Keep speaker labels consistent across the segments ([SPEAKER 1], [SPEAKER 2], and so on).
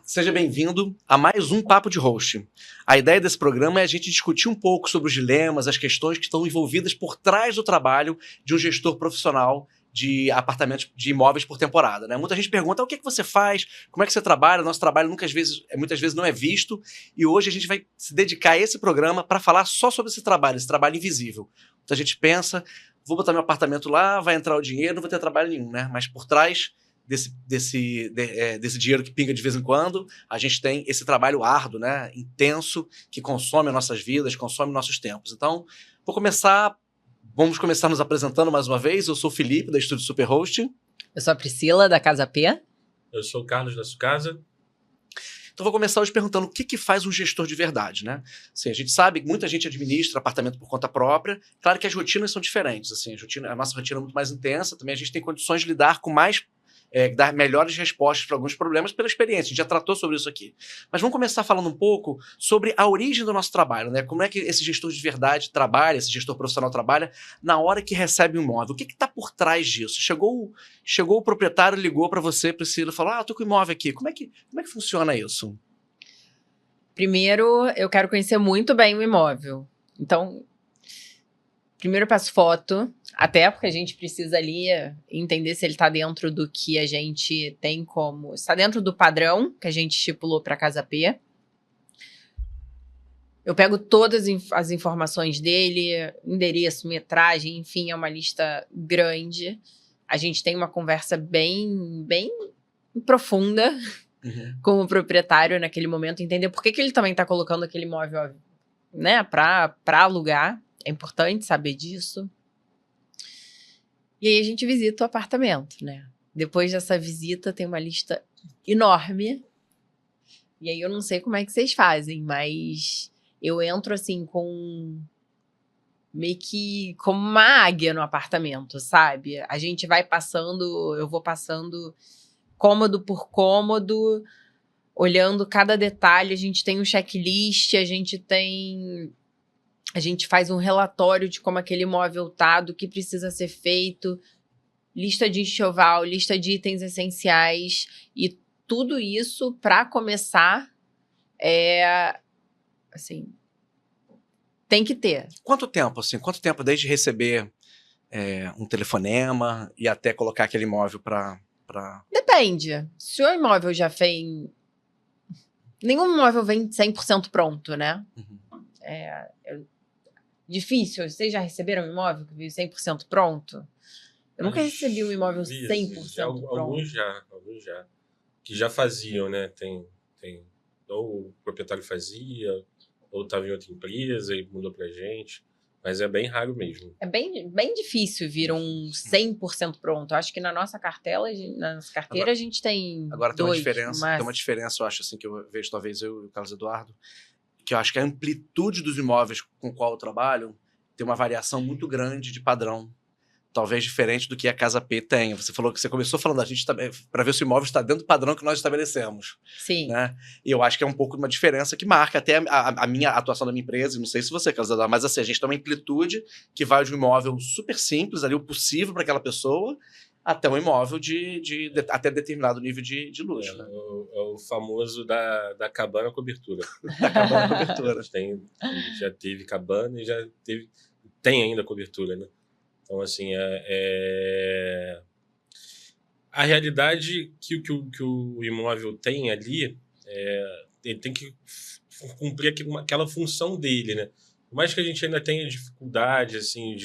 [SPEAKER 1] Seja bem-vindo a mais um Papo de Host. A ideia desse programa é a gente discutir um pouco sobre os dilemas, as questões que estão envolvidas por trás do trabalho de um gestor profissional de apartamentos, de imóveis por temporada, né? Muita gente pergunta o que é que você faz, como é que você trabalha. Nosso trabalho muitas vezes não é visto, e hoje a gente vai se dedicar a esse programa para falar só sobre esse trabalho invisível. Muita gente pensa, vou botar meu apartamento lá, vai entrar o dinheiro, não vou ter trabalho nenhum, né? Mas por trás desse dinheiro que pinga de vez em quando, a gente tem esse trabalho árduo, né, intenso, que consome as nossas vidas, consome nossos tempos. Então, vamos começar nos apresentando mais uma vez. Eu sou o Felipe, da Estúdio Superhost.
[SPEAKER 2] Eu sou a Priscila, da Casa P.
[SPEAKER 3] Eu sou o Carlos, da Sucasa.
[SPEAKER 1] Então, vou começar hoje perguntando o que faz um gestor de verdade, né? Assim, a gente sabe que muita gente administra apartamento por conta própria. Claro que as rotinas são diferentes. Assim, a nossa rotina é muito mais intensa. Também a gente tem condições de lidar com dar melhores respostas para alguns problemas pela experiência. A gente já tratou sobre isso aqui. Mas vamos começar falando um pouco sobre a origem do nosso trabalho, né? Como é que esse gestor de verdade trabalha, esse gestor profissional trabalha na hora que recebe um imóvel. O que está por trás disso? Chegou o proprietário, ligou para você, Priscila, e falou, tô com o imóvel aqui. Como é que funciona isso?
[SPEAKER 2] Primeiro, eu quero conhecer muito bem o imóvel. Então, primeiro eu peço foto, até porque a gente precisa ali entender se ele está dentro do que a gente tem como... Está dentro do padrão que a gente estipulou para a Casa P. Eu pego todas as informações dele, endereço, metragem, enfim, é uma lista grande. A gente tem uma conversa bem profunda com o proprietário naquele momento, entender por que ele também está colocando aquele imóvel, né, para alugar. É importante saber disso. E aí a gente visita o apartamento, né? Depois dessa visita tem uma lista enorme. E aí eu não sei como é que vocês fazem, mas eu entro assim meio que como uma águia no apartamento, sabe? A gente vai passando, eu vou passando cômodo por cômodo, olhando cada detalhe. A gente tem um checklist, a gente faz um relatório de como aquele imóvel tá, do que precisa ser feito, lista de enxoval, lista de itens essenciais, e tudo isso para começar assim, tem que ter.
[SPEAKER 1] Quanto tempo desde receber um telefonema e até colocar aquele imóvel para...
[SPEAKER 2] Depende. Se o imóvel já vem... Nenhum imóvel vem 100% pronto, né?
[SPEAKER 1] Uhum.
[SPEAKER 2] Difícil. Vocês já receberam um imóvel que veio 100% pronto? Eu nunca recebi um imóvel 100% pronto.
[SPEAKER 3] Alguns já. Que já faziam, né? Ou o proprietário fazia, ou estava em outra empresa e mudou pra gente. Mas é bem raro mesmo.
[SPEAKER 2] É bem difícil vir um 100% pronto. Acho que na nossa carteira a gente tem
[SPEAKER 1] agora
[SPEAKER 2] dois.
[SPEAKER 1] Tem uma diferença, eu acho, assim, que eu vejo, talvez eu e o Carlos Eduardo, que eu acho que a amplitude dos imóveis com o qual eu trabalho tem uma variação muito grande de padrão, talvez diferente do que a Casa P tem. Você começou falando, a gente para ver se o imóvel está dentro do padrão que nós estabelecemos.
[SPEAKER 2] Sim.
[SPEAKER 1] Né? E eu acho que é um pouco de uma diferença que marca até a minha atuação da minha empresa, não sei se você, Carlos Eduardo, mas assim, a gente tem uma amplitude que vai de um imóvel super simples, ali o possível para aquela pessoa, até um imóvel até determinado nível de luxo. Né?
[SPEAKER 3] É o famoso da cabana cobertura.
[SPEAKER 1] Da cabana cobertura.
[SPEAKER 3] Já teve cabana e tem ainda cobertura, né? Então, assim, a realidade que o imóvel tem ali, ele tem que cumprir aquela função dele, né? Por mais que a gente ainda tenha dificuldade, assim,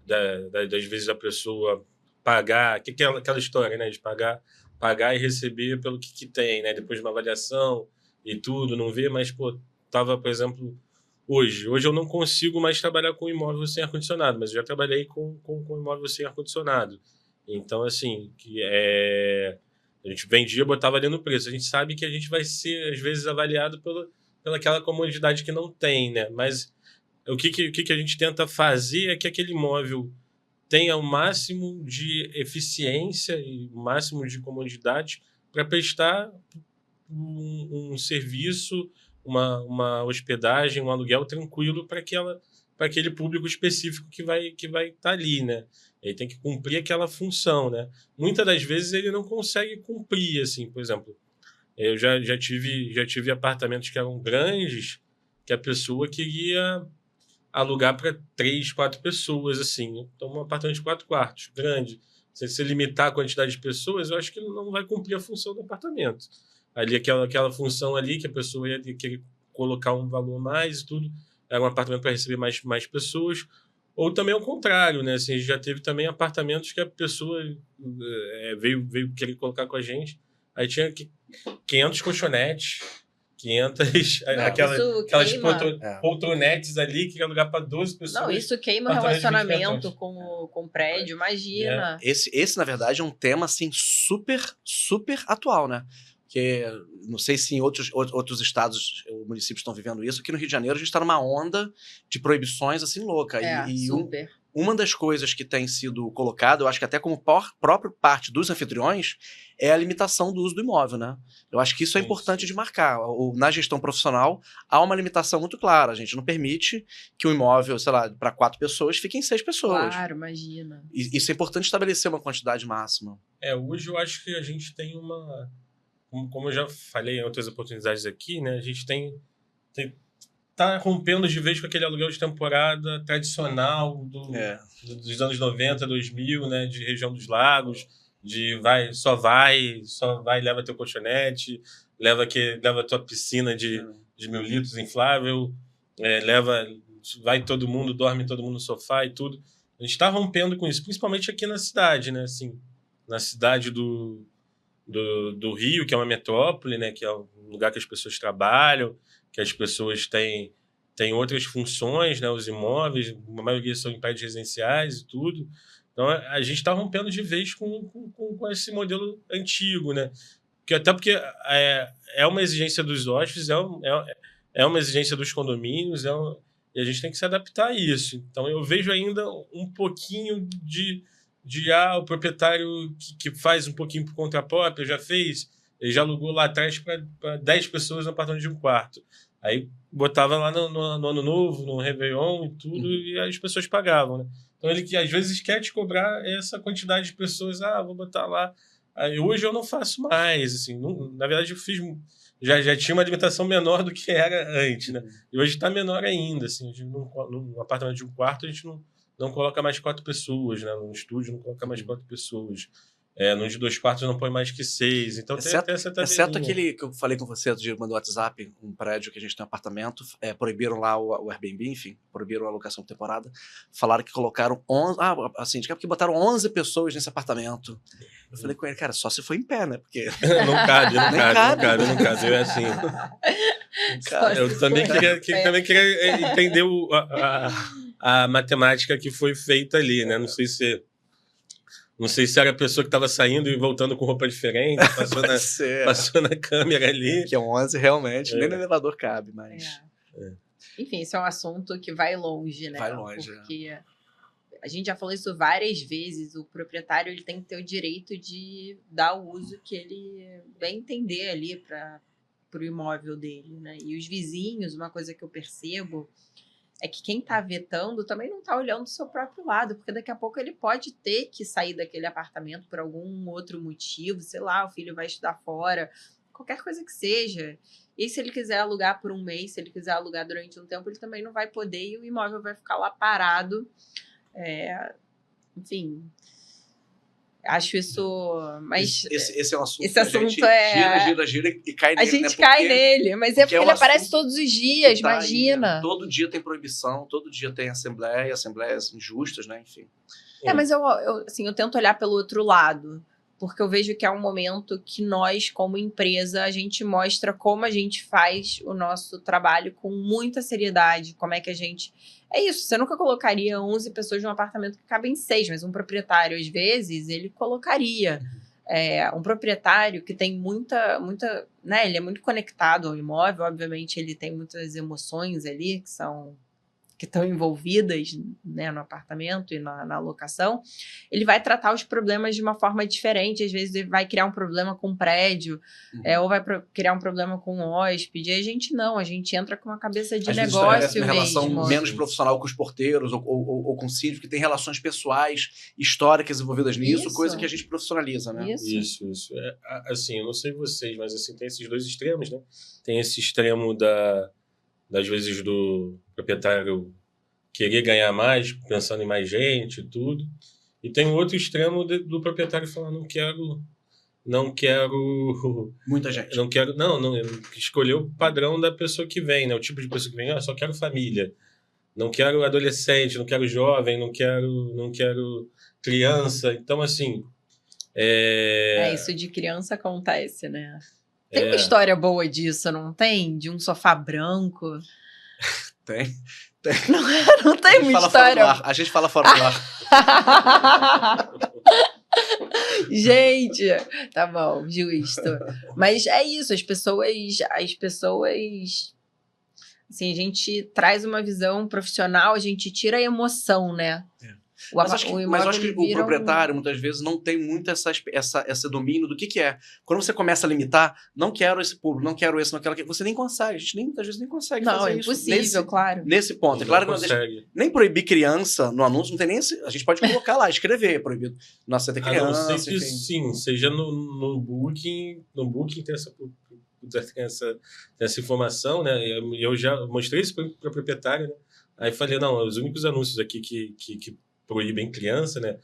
[SPEAKER 3] das vezes a pessoa pagar, que é aquela história, né, de pagar e receber pelo que tem, né, depois de uma avaliação e tudo, não vê, mas, tava, por exemplo, hoje eu não consigo mais trabalhar com imóvel sem ar-condicionado, mas eu já trabalhei com imóvel sem ar-condicionado. Então, assim, a gente vendia, botava ali no preço. A gente sabe que a gente vai ser, às vezes, avaliado pelaquela comodidade que não tem, né, mas o que a gente tenta fazer é que aquele imóvel tenha o máximo de eficiência e o máximo de comodidade para prestar um serviço, uma hospedagem, um aluguel tranquilo para aquele público específico que vai estar ali, né? Ele tem que cumprir aquela função, né? Muitas das vezes ele não consegue cumprir, assim, por exemplo, Eu já tive apartamentos que eram grandes, que a pessoa queria alugar para 3, 4 pessoas, assim. Então, um apartamento de 4 quartos, grande. Se você limitar a quantidade de pessoas, eu acho que não vai cumprir a função do apartamento. Ali, aquela função ali que a pessoa ia querer colocar um valor mais e tudo, era um apartamento para receber mais pessoas. Ou também ao contrário, né? Assim, a gente já teve também apartamentos que a pessoa veio querer colocar com a gente, aí tinha 500 colchonetes, 500
[SPEAKER 2] Não,
[SPEAKER 3] aquelas
[SPEAKER 2] queima.
[SPEAKER 3] poltronetes ali que ia alugar para 12 pessoas.
[SPEAKER 2] Não, isso queima o
[SPEAKER 3] apartamento de 20
[SPEAKER 2] relacionamento
[SPEAKER 3] metros.
[SPEAKER 2] com o prédio, imagina.
[SPEAKER 1] Esse, na verdade, é um tema, assim, super, super atual, né? Porque não sei se em outros estados ou municípios estão vivendo isso. Aqui no Rio de Janeiro a gente está numa onda de proibições, assim, louca.
[SPEAKER 2] Super.
[SPEAKER 1] Uma das coisas que tem sido colocada, eu acho que até como própria parte dos anfitriões, é a limitação do uso do imóvel, né? Eu acho que isso é importante de marcar. Na gestão profissional, há uma limitação muito clara. A gente não permite que um imóvel, sei lá, para 4 pessoas, fique em 6 pessoas.
[SPEAKER 2] Claro, imagina.
[SPEAKER 1] Isso é importante estabelecer uma quantidade máxima.
[SPEAKER 3] Hoje eu acho que a gente tem uma... Como eu já falei em outras oportunidades aqui, né? A gente tá rompendo de vez com aquele aluguel de temporada tradicional dos anos 90, 2000, né? De região dos lagos, só vai, leva teu colchonete, leva tua piscina de 1.000 litros inflável, vai todo mundo, dorme todo mundo no sofá e tudo. A gente está rompendo com isso, principalmente aqui na cidade, né? Assim, na cidade do Rio, que é uma metrópole, né, que é um lugar que as pessoas trabalham, que as pessoas têm outras funções, né, os imóveis, a maioria são em prédios residenciais e tudo. Então, a gente está rompendo de vez com esse modelo antigo, né? Até porque é uma exigência dos hóspedes, é uma exigência dos condomínios, e a gente tem que se adaptar a isso. Então, eu vejo ainda um pouquinho o proprietário que faz um pouquinho por conta própria, ele já alugou lá atrás para 10 pessoas no apartamento de um quarto. Aí botava lá no Ano Novo, no Réveillon e tudo, e as pessoas pagavam, né? Então ele que às vezes quer te cobrar essa quantidade de pessoas, vou botar lá. Aí, hoje eu não faço mais, assim, na verdade eu fiz, já tinha uma limitação menor do que era antes, né? E hoje está menor ainda, assim, num apartamento de um quarto a gente não coloca mais 4 pessoas, né? No estúdio não coloca mais 4 pessoas. No de 2 quartos não põe mais que 6. Então tem até essa tabelinha.
[SPEAKER 1] Exceto aquele que eu falei com você outro dia, mandou WhatsApp, um prédio que a gente tem um apartamento, proibiram lá o Airbnb, enfim, proibiram a alocação de temporada. Falaram que colocaram 11... assim, porque botaram 11 pessoas nesse apartamento. Eu falei com ele, cara, só se for em pé, né? Porque...
[SPEAKER 3] não cabe. É assim... Eu também queria entender a matemática que foi feita ali, né? Não sei se era a pessoa que estava saindo e voltando com roupa diferente, passou na câmera ali.
[SPEAKER 1] Que é 11 realmente, nem no elevador cabe, mas...
[SPEAKER 2] Enfim, esse é um assunto que vai longe, né?
[SPEAKER 1] Vai longe,
[SPEAKER 2] porque a gente já falou isso várias vezes, o proprietário ele tem que ter o direito de dar o uso que ele bem entender ali para o imóvel dele, né? E os vizinhos, uma coisa que eu percebo é que quem está vetando também não está olhando do seu próprio lado, porque daqui a pouco ele pode ter que sair daquele apartamento por algum outro motivo, sei lá, o filho vai estudar fora, qualquer coisa que seja. E se ele quiser alugar por um mês, se ele quiser alugar durante um tempo, ele também não vai poder e o imóvel vai ficar lá parado. Enfim, acho isso... Mas
[SPEAKER 1] esse é um assunto
[SPEAKER 2] esse assunto
[SPEAKER 1] que a gente gira e cai nele.
[SPEAKER 2] A gente cai nele, mas porque ele aparece todos os dias, imagina.
[SPEAKER 1] Todo dia tem proibição, todo dia tem assembleias injustas, né? Enfim.
[SPEAKER 2] Mas eu tento olhar pelo outro lado, porque eu vejo que é um momento que nós, como empresa, a gente mostra como a gente faz o nosso trabalho com muita seriedade, como é que a gente... É isso, você nunca colocaria 11 pessoas num apartamento que cabem 6, mas um proprietário, às vezes, ele colocaria. Um proprietário que tem muita, né, ele é muito conectado ao imóvel, obviamente ele tem muitas emoções ali, que são que estão envolvidas, né, no apartamento e na locação, ele vai tratar os problemas de uma forma diferente. Às vezes ele vai criar um problema com o prédio, ou vai criar um problema com o hóspede. E a gente não, a gente entra com uma cabeça de
[SPEAKER 1] Às vezes
[SPEAKER 2] negócio
[SPEAKER 1] estabelece uma relação
[SPEAKER 2] mesmo.
[SPEAKER 1] menos profissional com os porteiros ou com o síndico, que tem relações pessoais, históricas envolvidas nisso,
[SPEAKER 2] Isso.
[SPEAKER 1] coisa que a gente profissionaliza, né?
[SPEAKER 2] Isso.
[SPEAKER 3] Isso. Assim, eu não sei vocês, mas assim, tem esses dois extremos, né? Tem esse extremo das vezes do proprietário querer ganhar mais, pensando em mais gente e tudo. E tem o outro extremo do proprietário falar, não quero...
[SPEAKER 1] Muita gente.
[SPEAKER 3] Não quero... Não, escolher o padrão da pessoa que vem, né? O tipo de pessoa que vem, só quero família. Não quero adolescente, não quero jovem, não quero criança. Então, assim...
[SPEAKER 2] Isso de criança acontece, né? Tem uma história boa disso, não tem? De um sofá branco.
[SPEAKER 1] Tem.
[SPEAKER 2] Não tem uma história.
[SPEAKER 1] A gente fala fora do ar.
[SPEAKER 2] Gente, tá bom, justo. Mas é isso, as pessoas, assim, a gente traz uma visão profissional, a gente tira a emoção, né?
[SPEAKER 1] Mas acho que o proprietário, muitas vezes, não tem muito esse domínio do que é. Quando você começa a limitar, não quero esse público, não quero esse, não quero aquele, você nem consegue. A gente muitas vezes nem consegue fazer isso.
[SPEAKER 2] Não, é impossível, claro.
[SPEAKER 1] Nesse ponto. É claro que nem proibir criança no anúncio, não tem nem esse... A gente pode colocar lá, escrever, proibido não aceita criança,
[SPEAKER 3] não sei que sim, seja no Booking tem essa informação, né? Eu já mostrei isso para o proprietário, né? Aí falei, não, os únicos anúncios aqui que proíbem criança, né?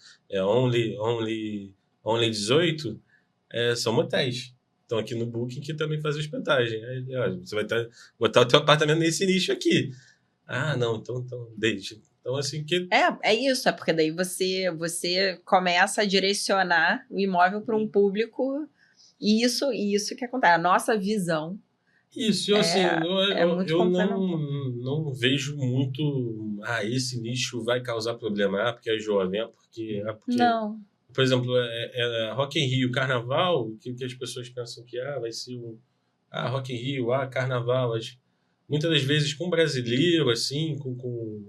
[SPEAKER 3] Only 18, são motéis. Então aqui no Booking que também faz hospedagem. Aí, você vai botar o teu apartamento nesse nicho aqui. Não, então deixa. Então assim que...
[SPEAKER 2] É isso, é porque daí você começa a direcionar o imóvel para um público e isso que acontece. A nossa visão...
[SPEAKER 3] Isso, assim, eu não vejo muito. Esse nicho vai causar problema. Porque é jovem, porque.
[SPEAKER 2] Não.
[SPEAKER 3] Por exemplo, Rock in Rio, Carnaval, que as pessoas pensam que vai ser Rock in Rio, Carnaval. Muitas das vezes com brasileiro, assim,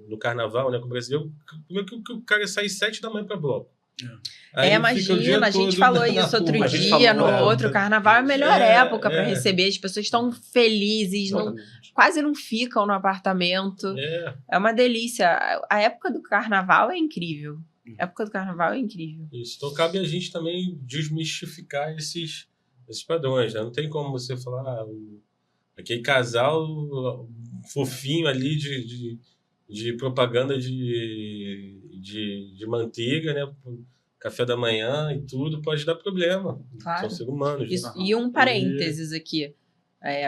[SPEAKER 3] no Carnaval, né? Com brasileiro, como que o cara sai 7 da manhã para bloco?
[SPEAKER 2] Imagina, a gente falou isso outro dia, no outro Carnaval, é a melhor época para receber, as pessoas estão felizes, quase não ficam no apartamento, é uma delícia, a época do Carnaval é incrível,
[SPEAKER 3] Isso, então cabe a gente também desmistificar esses padrões, né? Não tem como você falar, aquele casal fofinho ali de propaganda de manteiga, né? Café da manhã e tudo pode dar problema.
[SPEAKER 2] Claro.
[SPEAKER 3] São seres humanos.
[SPEAKER 2] Isso, e um parênteses aqui,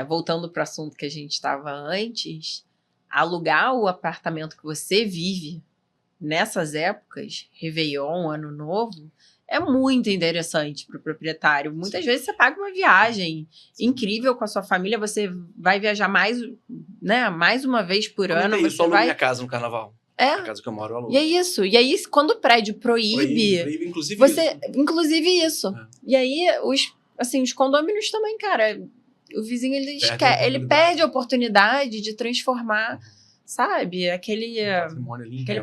[SPEAKER 2] voltando para o assunto que a gente estava antes, alugar o apartamento que você vive nessas épocas, Réveillon, Ano Novo, é muito interessante para o proprietário. Muitas vezes você paga uma viagem incrível com a sua família, você vai viajar mais uma vez por ano.
[SPEAKER 1] Eu só alugo minha casa no Carnaval. A casa que eu moro, eu alugo.
[SPEAKER 2] E é isso. E aí, quando o prédio proíbe inclusive isso. E aí, os condôminos também, cara, o vizinho, ele perde a oportunidade de transformar, sabe, aquele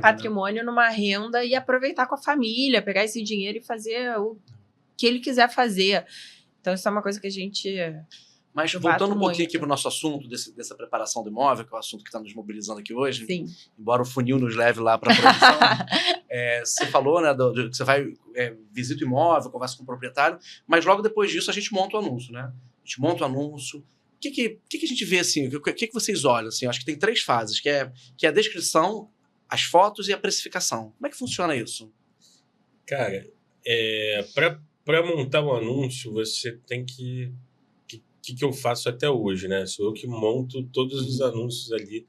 [SPEAKER 2] patrimônio numa renda e aproveitar com a família, pegar esse dinheiro e fazer o que ele quiser fazer. Então, isso é uma coisa que a gente...
[SPEAKER 1] Mas voltando um pouquinho aqui para o nosso assunto, dessa preparação do imóvel, que é o assunto que está nos mobilizando aqui hoje,
[SPEAKER 2] Sim.
[SPEAKER 1] Embora o funil nos leve lá para a produção, você falou, né, que você vai, visita o imóvel, conversa com o proprietário, mas logo depois disso a gente monta o anúncio, né? A gente monta o anúncio. O que a gente vê, assim, o que vocês olham? Assim, acho que tem 3 fases, que é a descrição, as fotos e a precificação. Como é que funciona isso?
[SPEAKER 3] Cara, para montar um anúncio, você tem que... O que eu faço até hoje, né? Sou eu que monto todos os anúncios ali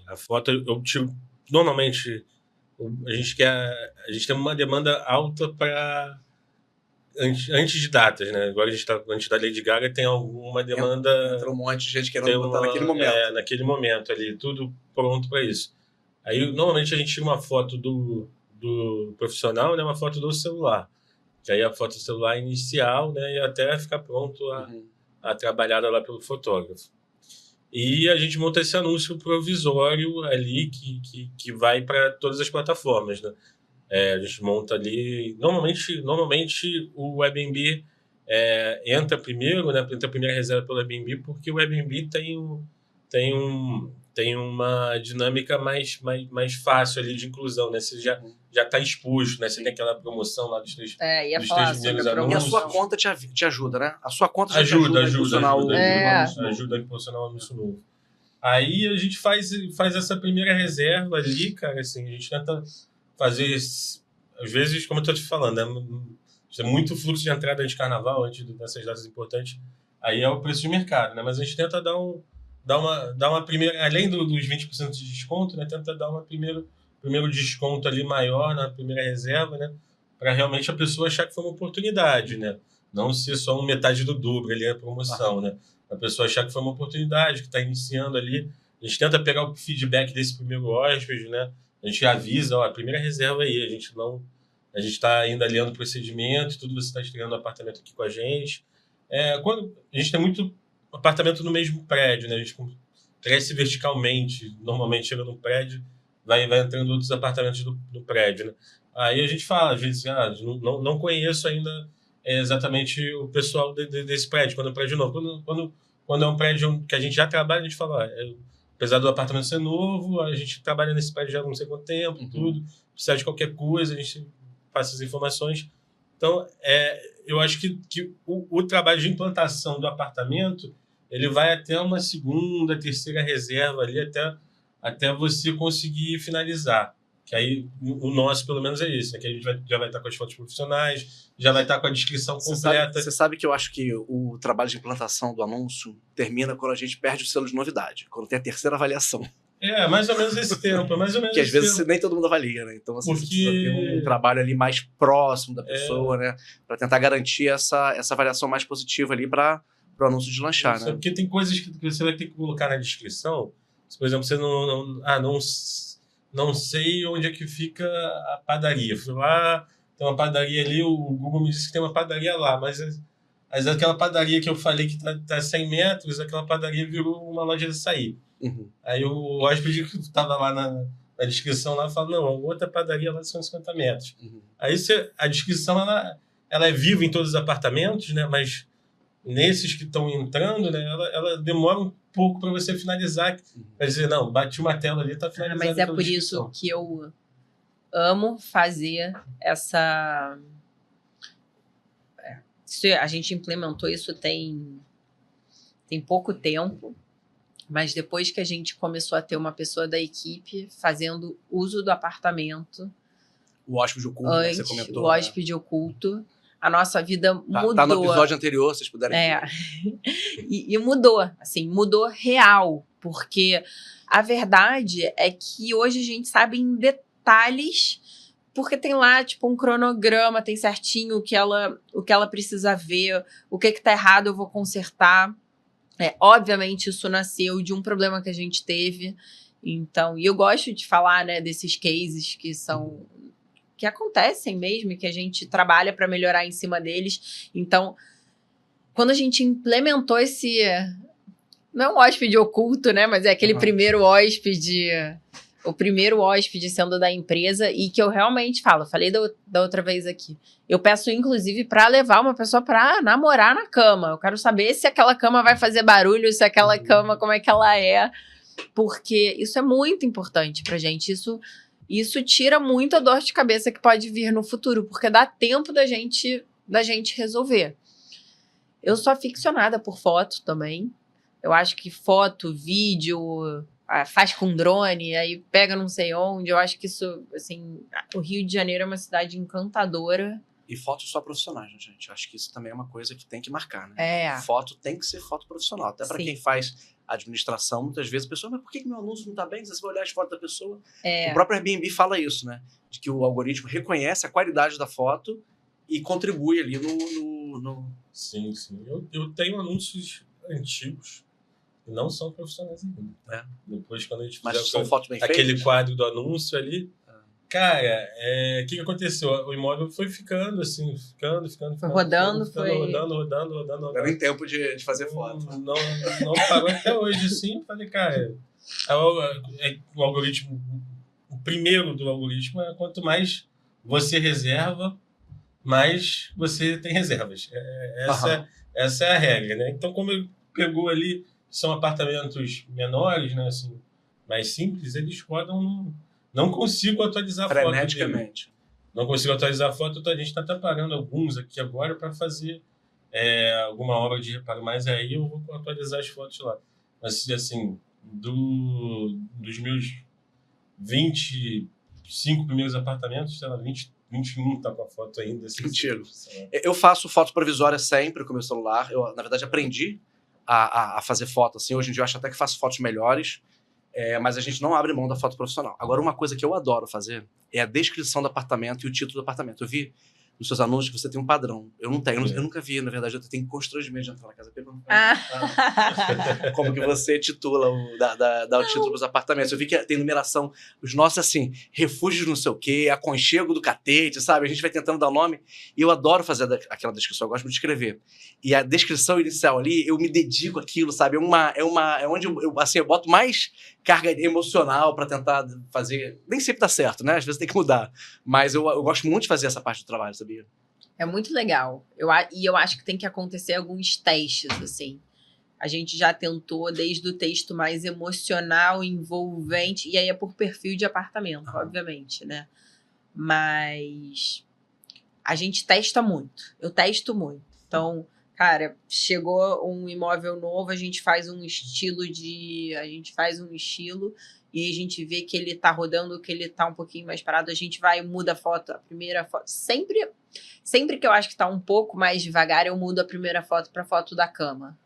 [SPEAKER 3] a foto eu tiro. Normalmente a gente tem uma demanda alta para antes de datas, né? Agora antes da Lady Gaga tem alguma demanda.
[SPEAKER 1] Entra um monte de gente querendo botar naquele momento.
[SPEAKER 3] Naquele momento ali, tudo pronto para isso. Aí normalmente a gente tira uma foto do profissional, né? Uma foto do celular. Que aí a foto do celular inicial, né? E até ficar pronto trabalhada lá pelo fotógrafo. E a gente monta esse anúncio provisório ali que vai para todas as plataformas, né? A gente monta ali... Normalmente o Airbnb entra primeiro, né? Entra a primeira reserva pelo Airbnb, porque o Airbnb tem uma dinâmica mais fácil ali de inclusão, né? Você já está exposto, né? Você tem aquela promoção lá dos três primeiros anúncios.
[SPEAKER 1] E a sua conta te ajuda, né? A sua conta já
[SPEAKER 3] ajuda
[SPEAKER 1] a impulsionar
[SPEAKER 3] ajuda a impulsionar o anúncio novo. Aí a gente faz essa primeira reserva ali, cara, assim, a gente tenta fazer, às vezes, como eu tô te falando, é muito fluxo de entrada de carnaval antes dessas datas importantes, aí é o preço de mercado, né? Mas a gente tenta dar uma primeira, além dos 20% de desconto, né? Tenta dar primeiro desconto ali maior na primeira reserva, né? Para realmente a pessoa achar que foi uma oportunidade, né? Não ser só metade do dobro ali a promoção, né? A pessoa achar que foi uma oportunidade, que está iniciando ali. A gente tenta pegar o feedback desse primeiro hóspede, né? A gente avisa, a primeira reserva aí, a gente está ainda alinhando o procedimento, tudo, você está estreando o apartamento aqui com a gente. Quando a gente tem muito apartamento no mesmo prédio, né? A gente cresce verticalmente, normalmente chega no prédio, vai entrando outros apartamentos do prédio, né? Aí a gente fala, às vezes, não conheço ainda exatamente o pessoal desse prédio, quando é um prédio novo. Quando é um prédio que a gente já trabalha, a gente fala, apesar do apartamento ser novo, a gente trabalha nesse prédio já há não sei quanto tempo, tudo, precisa de qualquer coisa, a gente passa as informações. Então, eu acho que o trabalho de implantação do apartamento, ele vai até uma segunda, terceira reserva ali, até você conseguir finalizar. Que aí o nosso, pelo menos, é isso, né? Que a gente já vai estar com as fotos profissionais, já vai estar com a descrição completa.
[SPEAKER 1] Você sabe que eu acho que o trabalho de implantação do anúncio termina quando a gente perde o selo de novidade, quando tem a terceira avaliação.
[SPEAKER 3] Mais ou menos esse tempo, mais ou menos.
[SPEAKER 1] Que às vezes nem todo mundo avalia, né? Então você precisa ter um trabalho ali mais próximo da pessoa, né? Para tentar garantir essa avaliação mais positiva ali para o anúncio de lanchar, né?
[SPEAKER 3] Porque tem coisas que você vai ter que colocar na descrição. Se, por exemplo, você não sei onde é que fica a padaria. Fui lá, tem uma padaria ali, o Google me disse que tem uma padaria lá, mas aquela padaria que eu falei que tá 100 metros, aquela padaria virou uma loja de açaí. Aí o hóspede que estava lá na descrição lá fala, não, a outra padaria lá são 50 metros. Aí a descrição ela é viva em todos os apartamentos, né? Mas nesses que estão entrando, né? Ela demora um pouco para você finalizar. Quer dizer, não, bati uma tela ali, tá finalizado.
[SPEAKER 2] Mas é por isso que eu amo fazer essa... A gente implementou isso tem pouco tempo, mas depois que a gente começou a ter uma pessoa da equipe fazendo uso do apartamento...
[SPEAKER 1] O hóspede oculto, que você comentou.
[SPEAKER 2] O hóspede oculto. A nossa vida mudou.
[SPEAKER 1] Tá no episódio anterior, vocês puderem ver.
[SPEAKER 2] E mudou, assim, mudou real, porque a verdade é que hoje a gente sabe em detalhes, porque tem lá, tipo, um cronograma, tem certinho o que ela precisa ver, o que tá errado eu vou consertar. Obviamente isso nasceu de um problema que a gente teve, então, e eu gosto de falar, né, desses cases que acontecem mesmo e que a gente trabalha para melhorar em cima deles. Então, quando a gente implementou esse... Não é um hóspede oculto, né? Mas é aquele primeiro hóspede... O primeiro hóspede sendo da empresa e que eu realmente falo, falei da outra vez aqui. Eu peço, inclusive, para levar uma pessoa para namorar na cama. Eu quero saber se aquela cama vai fazer barulho, se aquela cama, como é que ela é. Porque isso é muito importante pra gente. Isso tira muita dor de cabeça que pode vir no futuro, porque dá tempo da gente resolver. Eu sou aficionada por foto também. Eu acho que foto, vídeo, faz com drone, aí pega não sei onde. Eu acho que isso, assim, o Rio de Janeiro é uma cidade encantadora.
[SPEAKER 1] E fotos só profissionais, né, gente? Acho que isso também é uma coisa que tem que marcar, né? Foto tem que ser foto profissional. Até para quem faz administração, muitas vezes a pessoa, mas por que meu anúncio não tá bem? Você vai olhar as fotos da pessoa. O próprio Airbnb fala isso, né? De que o algoritmo reconhece a qualidade da foto e contribui ali no...
[SPEAKER 3] Sim. Eu tenho anúncios antigos que não são profissionais ainda. Depois, quando a gente
[SPEAKER 1] fizer
[SPEAKER 3] aquele quadro do anúncio ali, Cara, o que aconteceu? O imóvel foi ficando, assim, ficando.
[SPEAKER 2] Foi rodando,
[SPEAKER 3] Rodando.
[SPEAKER 1] Não nem tempo de fazer foto.
[SPEAKER 3] Não parou até hoje, assim. Falei, cara, o algoritmo, o primeiro do algoritmo é quanto mais você reserva, mais você tem reservas. Essa é a regra, né? Então, como ele pegou ali, são apartamentos menores, né, assim, mais simples, eles rodam. Não consigo atualizar a foto dele.
[SPEAKER 1] Freneticamente.
[SPEAKER 3] Não consigo atualizar a foto, então a gente está até parando alguns aqui agora para fazer alguma obra de reparo, mas aí eu vou atualizar as fotos lá. Mas, assim, dos meus 25 primeiros apartamentos, sei lá, 21 tá com a foto ainda. Assim,
[SPEAKER 1] Mentira. Eu faço foto provisória sempre com o meu celular. Eu, na verdade, aprendi a fazer foto. Assim. Hoje em dia eu acho até que faço fotos melhores. Mas a gente não abre mão da foto profissional. Agora, uma coisa que eu adoro fazer é a descrição do apartamento e o título do apartamento. Eu vi nos seus anúncios que você tem um padrão. Eu não tenho, eu nunca vi, na verdade, eu tenho constrangimento de entrar na casa. Como que você titula, dá o título dos apartamentos. Eu vi que tem numeração, os nossos, assim, refúgios não sei o quê, aconchego do catete, sabe? A gente vai tentando dar o nome. E eu adoro fazer aquela descrição, eu gosto muito de escrever. E a descrição inicial ali, eu me dedico àquilo, sabe? É onde eu boto mais carga emocional para tentar fazer. Nem sempre dá certo, né? Às vezes tem que mudar. Mas eu gosto muito de fazer essa parte do trabalho, sabia?
[SPEAKER 2] É muito legal. E eu acho que tem que acontecer alguns testes, assim. A gente já tentou desde o texto mais emocional, envolvente, e aí é por perfil de apartamento, obviamente, né? Mas a gente testa muito. Eu testo muito. Então, cara, chegou um imóvel novo, a gente faz um estilo e a gente vê que ele tá rodando, que ele tá um pouquinho mais parado, a gente vai e muda a foto, a primeira foto. Sempre que eu acho que tá um pouco mais devagar, eu mudo a primeira foto pra foto da cama.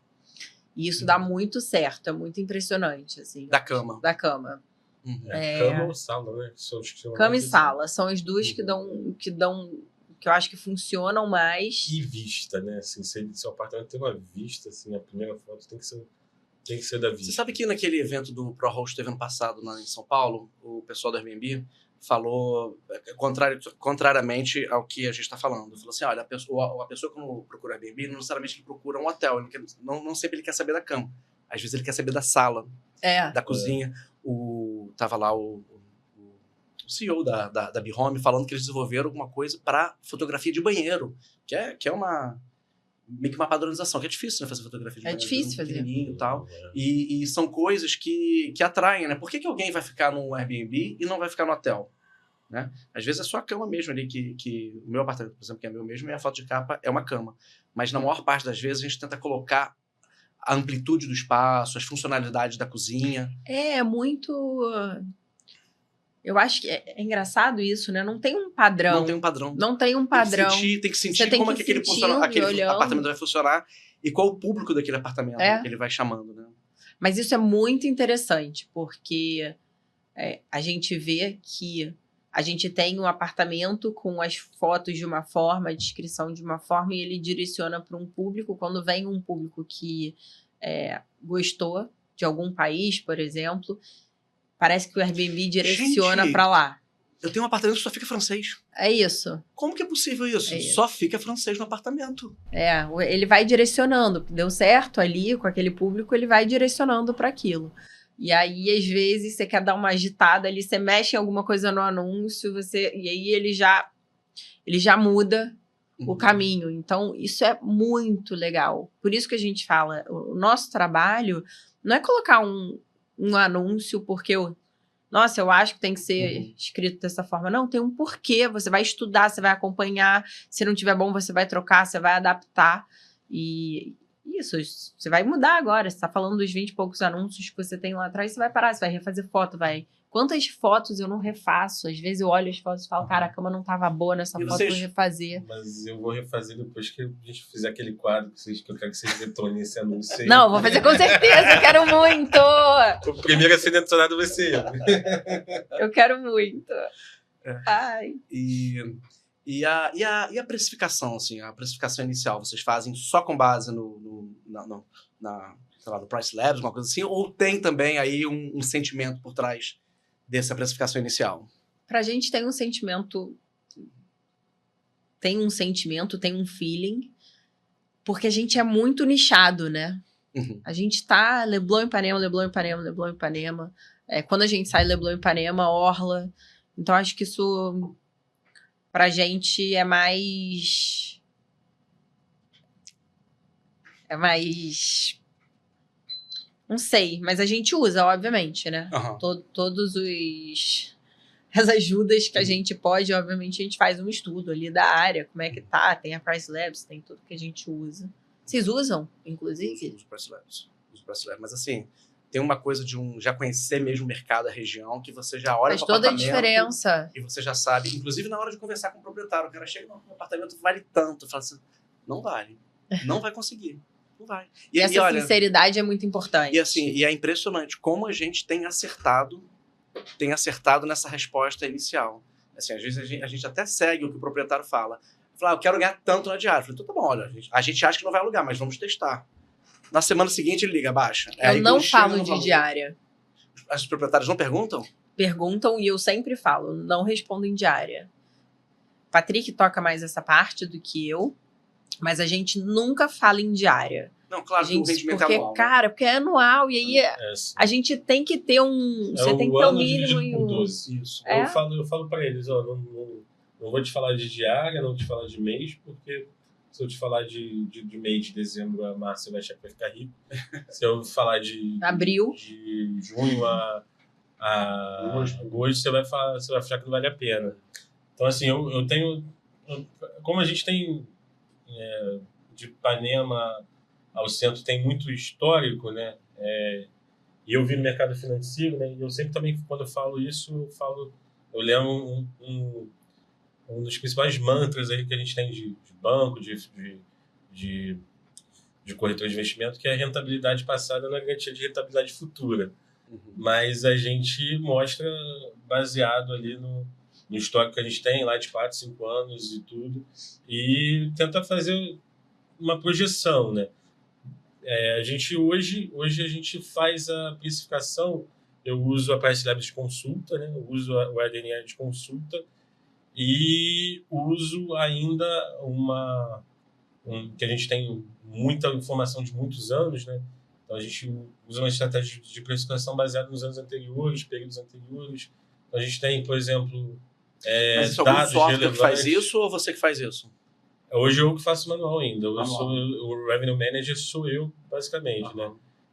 [SPEAKER 2] E isso dá muito certo, é muito impressionante, assim.
[SPEAKER 1] Da cama.
[SPEAKER 2] Da cama.
[SPEAKER 3] Cama ou sala, né?
[SPEAKER 2] Cama e sala, são as duas que eu acho que funcionam mais.
[SPEAKER 3] E vista, né? Assim, se o apartamento tem uma vista, assim, a primeira foto tem que ser da vista.
[SPEAKER 1] Você sabe que naquele evento do ProHost teve ano passado em São Paulo, o pessoal do Airbnb falou, contrariamente ao que a gente está falando, falou assim, olha, a pessoa quando procura Airbnb, não necessariamente ele procura um hotel, não sempre ele quer saber da cama, às vezes ele quer saber da sala, da cozinha. Tava lá o CEO da BeHome falando que eles desenvolveram alguma coisa para fotografia de banheiro, que é meio que uma padronização, que é difícil, né, fazer fotografia de banheiro.
[SPEAKER 2] É difícil fazer.
[SPEAKER 1] E tal. E são coisas que atraem, né? Por que alguém vai ficar no Airbnb e não vai ficar no hotel? Né? Às vezes é só a cama mesmo ali, que o meu apartamento, por exemplo, que é meu mesmo, e a foto de capa é uma cama. Mas na maior parte das vezes a gente tenta colocar a amplitude do espaço, as funcionalidades da cozinha.
[SPEAKER 2] É muito... Eu acho que é engraçado isso, né? Não tem um padrão.
[SPEAKER 1] Não tem um padrão.
[SPEAKER 2] Não tem um padrão.
[SPEAKER 1] Tem que sentir como é que aquele apartamento vai funcionar e qual o público daquele apartamento que ele vai chamando, né?
[SPEAKER 2] Mas isso é muito interessante, porque a gente vê que a gente tem um apartamento com as fotos de uma forma, a descrição de uma forma, e ele direciona para um público. Quando vem um público que gostou de algum país, por exemplo, parece que o Airbnb direciona para lá.
[SPEAKER 1] Eu tenho um apartamento que só fica francês.
[SPEAKER 2] É isso.
[SPEAKER 1] Como que é possível isso? Só fica francês no apartamento.
[SPEAKER 2] Ele vai direcionando. Deu certo ali com aquele público, ele vai direcionando para aquilo. E aí, às vezes, você quer dar uma agitada ali, você mexe em alguma coisa no anúncio, e aí ele já muda o caminho. Então, isso é muito legal. Por isso que a gente fala, o nosso trabalho não é colocar um anúncio porque eu acho que tem que ser escrito dessa forma. Não, tem um porquê. Você vai estudar, você vai acompanhar. Se não tiver bom, você vai trocar, você vai adaptar. E isso, você vai mudar agora. Você está falando dos 20 e poucos anúncios que você tem lá atrás, você vai parar, você vai refazer foto, vai... Quantas fotos eu não refaço? Às vezes eu olho as fotos e falo, cara, a cama não tava boa nessa foto, vou refazer.
[SPEAKER 3] Mas eu vou refazer depois que a gente fizer aquele quadro que eu quero que vocês detonem esse anúncio aí.
[SPEAKER 2] Não, vou fazer com certeza, eu quero muito!
[SPEAKER 3] O primeiro a ser detonado vai ser eu.
[SPEAKER 2] Eu quero muito. Ai.
[SPEAKER 1] E a precificação, assim, a precificação inicial, vocês fazem só com base sei lá, no Price Labs, uma coisa assim, ou tem também aí um sentimento por trás dessa precificação inicial?
[SPEAKER 2] Pra gente tem um sentimento, tem um feeling, porque a gente é muito nichado, né?
[SPEAKER 1] Uhum.
[SPEAKER 2] A gente tá Leblon, Ipanema, Leblon, Ipanema, Leblon, Ipanema. Quando a gente sai Leblon, Ipanema, Orla. Então, acho que isso, pra gente, é mais... Não sei, mas a gente usa, obviamente, né?
[SPEAKER 1] Aham.
[SPEAKER 2] Todos as ajudas que a gente pode, obviamente, a gente faz um estudo ali da área, como é que tá, tem a Price Labs, tem tudo que a gente usa. Vocês usam, inclusive?
[SPEAKER 1] Uso Price Labs. Mas assim, tem uma coisa de já conhecer mesmo o mercado, a região, que você já olha
[SPEAKER 2] Faz
[SPEAKER 1] para o
[SPEAKER 2] toda a
[SPEAKER 1] apartamento
[SPEAKER 2] diferença.
[SPEAKER 1] e você já sabe, inclusive na hora de conversar com o proprietário, o cara chega no apartamento vale tanto, fala assim, não vale, não vai conseguir, não vai.
[SPEAKER 2] E essa
[SPEAKER 1] olha,
[SPEAKER 2] sinceridade é muito importante.
[SPEAKER 1] e assim, e é impressionante como a gente tem acertado nessa resposta inicial. Assim, às vezes a gente até segue o que o proprietário fala. Fala, eu quero ganhar tanto na diária. Eu falei, então tá bom, olha, a gente acha que não vai alugar, mas vamos testar. Na semana seguinte ele liga, baixa.
[SPEAKER 2] Eu não falo de diária.
[SPEAKER 1] Os proprietários não perguntam?
[SPEAKER 2] Perguntam e eu sempre falo, não respondo em diária. Patrick toca mais essa parte do que eu, mas a gente nunca fala em diária.
[SPEAKER 1] Não, claro que o rendimento é anual.
[SPEAKER 2] Porque é anual, e aí a gente tem que ter você tem que ter o mínimo e
[SPEAKER 3] 12. Isso. Eu falo para eles, ó, não vou te falar de diária, não vou te falar de mês, porque se eu te falar de mês de dezembro a março, você vai achar que vai ficar rico. Se eu falar de
[SPEAKER 2] abril,
[SPEAKER 3] de junho a agosto, você vai achar que não vale a pena. Então, assim, eu tenho... Como a gente tem de Ipanema ao centro, tem muito histórico, né? E eu vi no mercado financeiro, né? E eu sempre também, quando eu falo isso, eu lembro um dos principais mantras aí que a gente tem de banco, de corretor de investimento, que é a rentabilidade passada na garantia de rentabilidade futura. Uhum. Mas a gente mostra baseado ali no histórico que a gente tem, lá de 4, 5 anos e tudo, e tenta fazer uma projeção, né? A gente hoje a gente faz a precificação, eu uso a Price Labs de consulta, né? Eu uso o ADNR de consulta e uso ainda que a gente tem muita informação de muitos anos, né? Então a gente usa uma estratégia de precificação baseada nos anos anteriores, períodos anteriores. Então a gente tem, por exemplo,
[SPEAKER 1] mas isso é algum software que faz isso ou você que faz isso?
[SPEAKER 3] Hoje eu que faço manual ainda. O Revenue Manager sou eu, basicamente, né?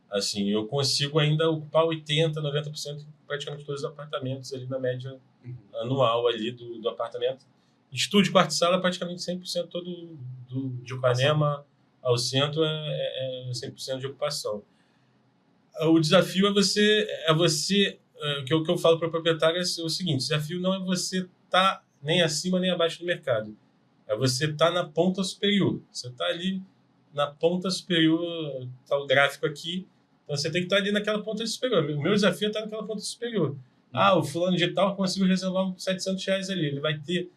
[SPEAKER 3] Assim, eu consigo ainda ocupar 80%, 90% praticamente todos os apartamentos ali na média anual ali do apartamento. Estúdio, quarto e sala, praticamente 100% todo de Ipanema ao centro é 100% de ocupação. O desafio é você o que eu falo para o proprietário é o seguinte: o desafio não é você estar nem acima nem abaixo do mercado. É você estar na ponta superior. Você está ali na ponta superior, está o gráfico aqui. Então você tem que estar ali naquela ponta superior. O meu desafio é estar naquela ponta superior. O fulano de tal conseguiu reservar uns R$700 ali. Ele vai ter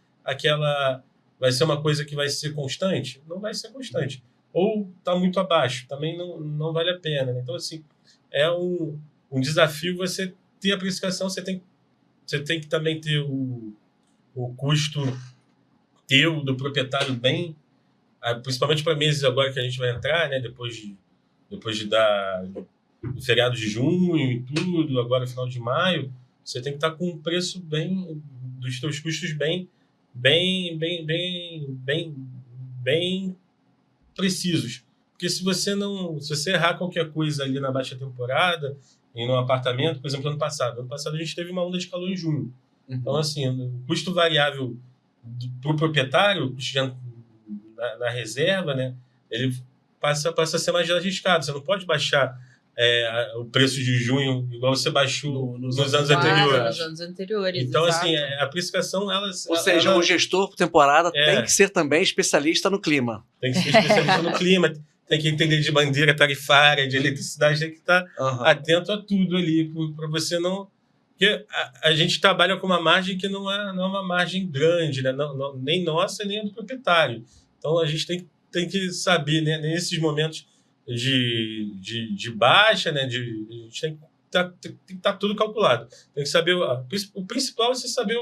[SPEAKER 3] vai ser uma coisa que vai ser constante? Não vai ser constante. Ou está muito abaixo, também não vale a pena. Então, assim, é um desafio você ter a precificação, você tem que também ter o custo do proprietário bem, principalmente para meses agora que a gente vai entrar, né? Depois do feriado de junho e tudo, agora final de maio, você tem que estar com um preço dos seus custos bem precisos. Porque se você errar qualquer coisa ali na baixa temporada, em um apartamento, por exemplo, ano passado a gente teve uma onda de calor em junho. Uhum. Então, assim, o custo variável para o proprietário, na reserva, né, ele passa a ser mais arriscado. Você não pode baixar o preço de junho igual você baixou nos anos anteriores.
[SPEAKER 2] Nos anos anteriores.
[SPEAKER 3] Então,
[SPEAKER 2] exato.
[SPEAKER 3] assim, a precificação,
[SPEAKER 1] ou seja, o gestor por temporada tem que ser também especialista no clima.
[SPEAKER 3] Tem que ser especialista no clima, tem que entender de bandeira tarifária, de eletricidade, tem que estar atento a tudo ali, para você não... Porque a gente trabalha com uma margem que não é uma margem grande, né? Nem nossa, nem do proprietário. Então, a gente tem que saber, né? Nesses momentos de baixa, né? A gente tem que estar tudo calculado. Tem que saber... O principal é você saber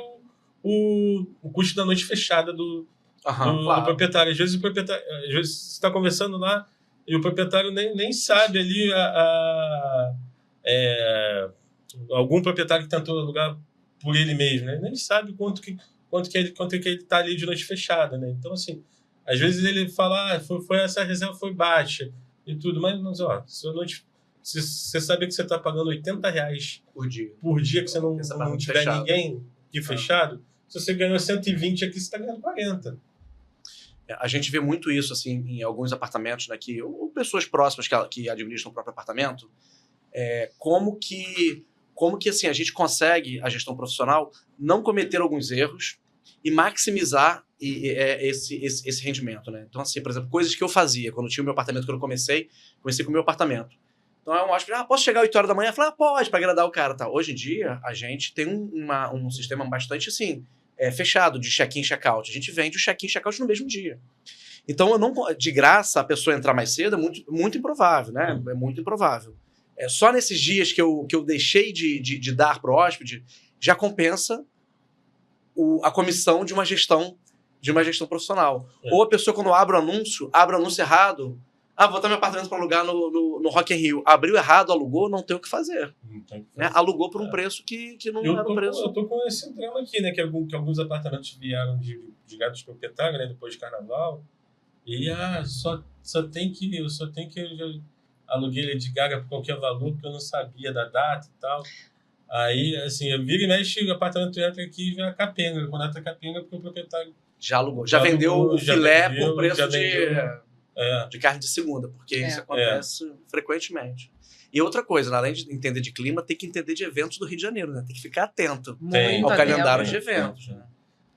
[SPEAKER 3] o custo da noite fechada do
[SPEAKER 1] Claro.
[SPEAKER 3] proprietário. Às vezes você está conversando lá e o proprietário nem sabe ali algum proprietário que tentou alugar por ele mesmo, né? Nem sabe quanto que ele está ali de noite fechada, né? Então, assim, às vezes ele fala, essa reserva foi baixa e tudo, mas ó, se você saber que você está pagando R$80 por dia que você não tiver
[SPEAKER 1] fechado.
[SPEAKER 3] ninguém aqui fechado, se você ganhou 120 aqui, você está ganhando 40.
[SPEAKER 1] A gente vê muito isso assim, em alguns apartamentos, né, ou pessoas próximas que administram o próprio apartamento, como que assim, a gente consegue, a gestão profissional, não cometer alguns erros e maximizar esse rendimento. Né? Então, assim, por exemplo, coisas que eu fazia quando tinha o meu apartamento, quando eu comecei com o meu apartamento. Então, eu acho que, posso chegar às 8 horas da manhã? Eu falo, pode, para agradar o cara. Tá. Hoje em dia, a gente tem um sistema bastante, assim, fechado de check-in e check-out. A gente vende o check-in e check-out no mesmo dia. Então, de graça, a pessoa entrar mais cedo é muito, muito improvável, né? É muito improvável. Só nesses dias que eu deixei de dar para o hóspede, já compensa a comissão de uma gestão profissional. Ou a pessoa, quando abre o anúncio errado, vou botar meu apartamento para alugar no Rock in Rio. Abriu errado, alugou, não tem o que fazer. Né? Alugou por um preço que não era o preço.
[SPEAKER 3] Eu tô com esse drama aqui, né? Que alguns apartamentos vieram de gatos proprietários, né? Depois de carnaval. E só tem que eu aluguei ele de Gaga por qualquer valor, porque eu não sabia da data e tal. Aí, assim, eu viro e mexe, o apartamento entra aqui e já capenga. Quando entra capenga, porque o proprietário
[SPEAKER 1] já alugou. Já vendeu o filé por preço de carne de segunda, porque isso acontece frequentemente. E outra coisa, além de entender de clima, tem que entender de eventos do Rio de Janeiro, né? Tem que ficar atento ao calendário de eventos. Né?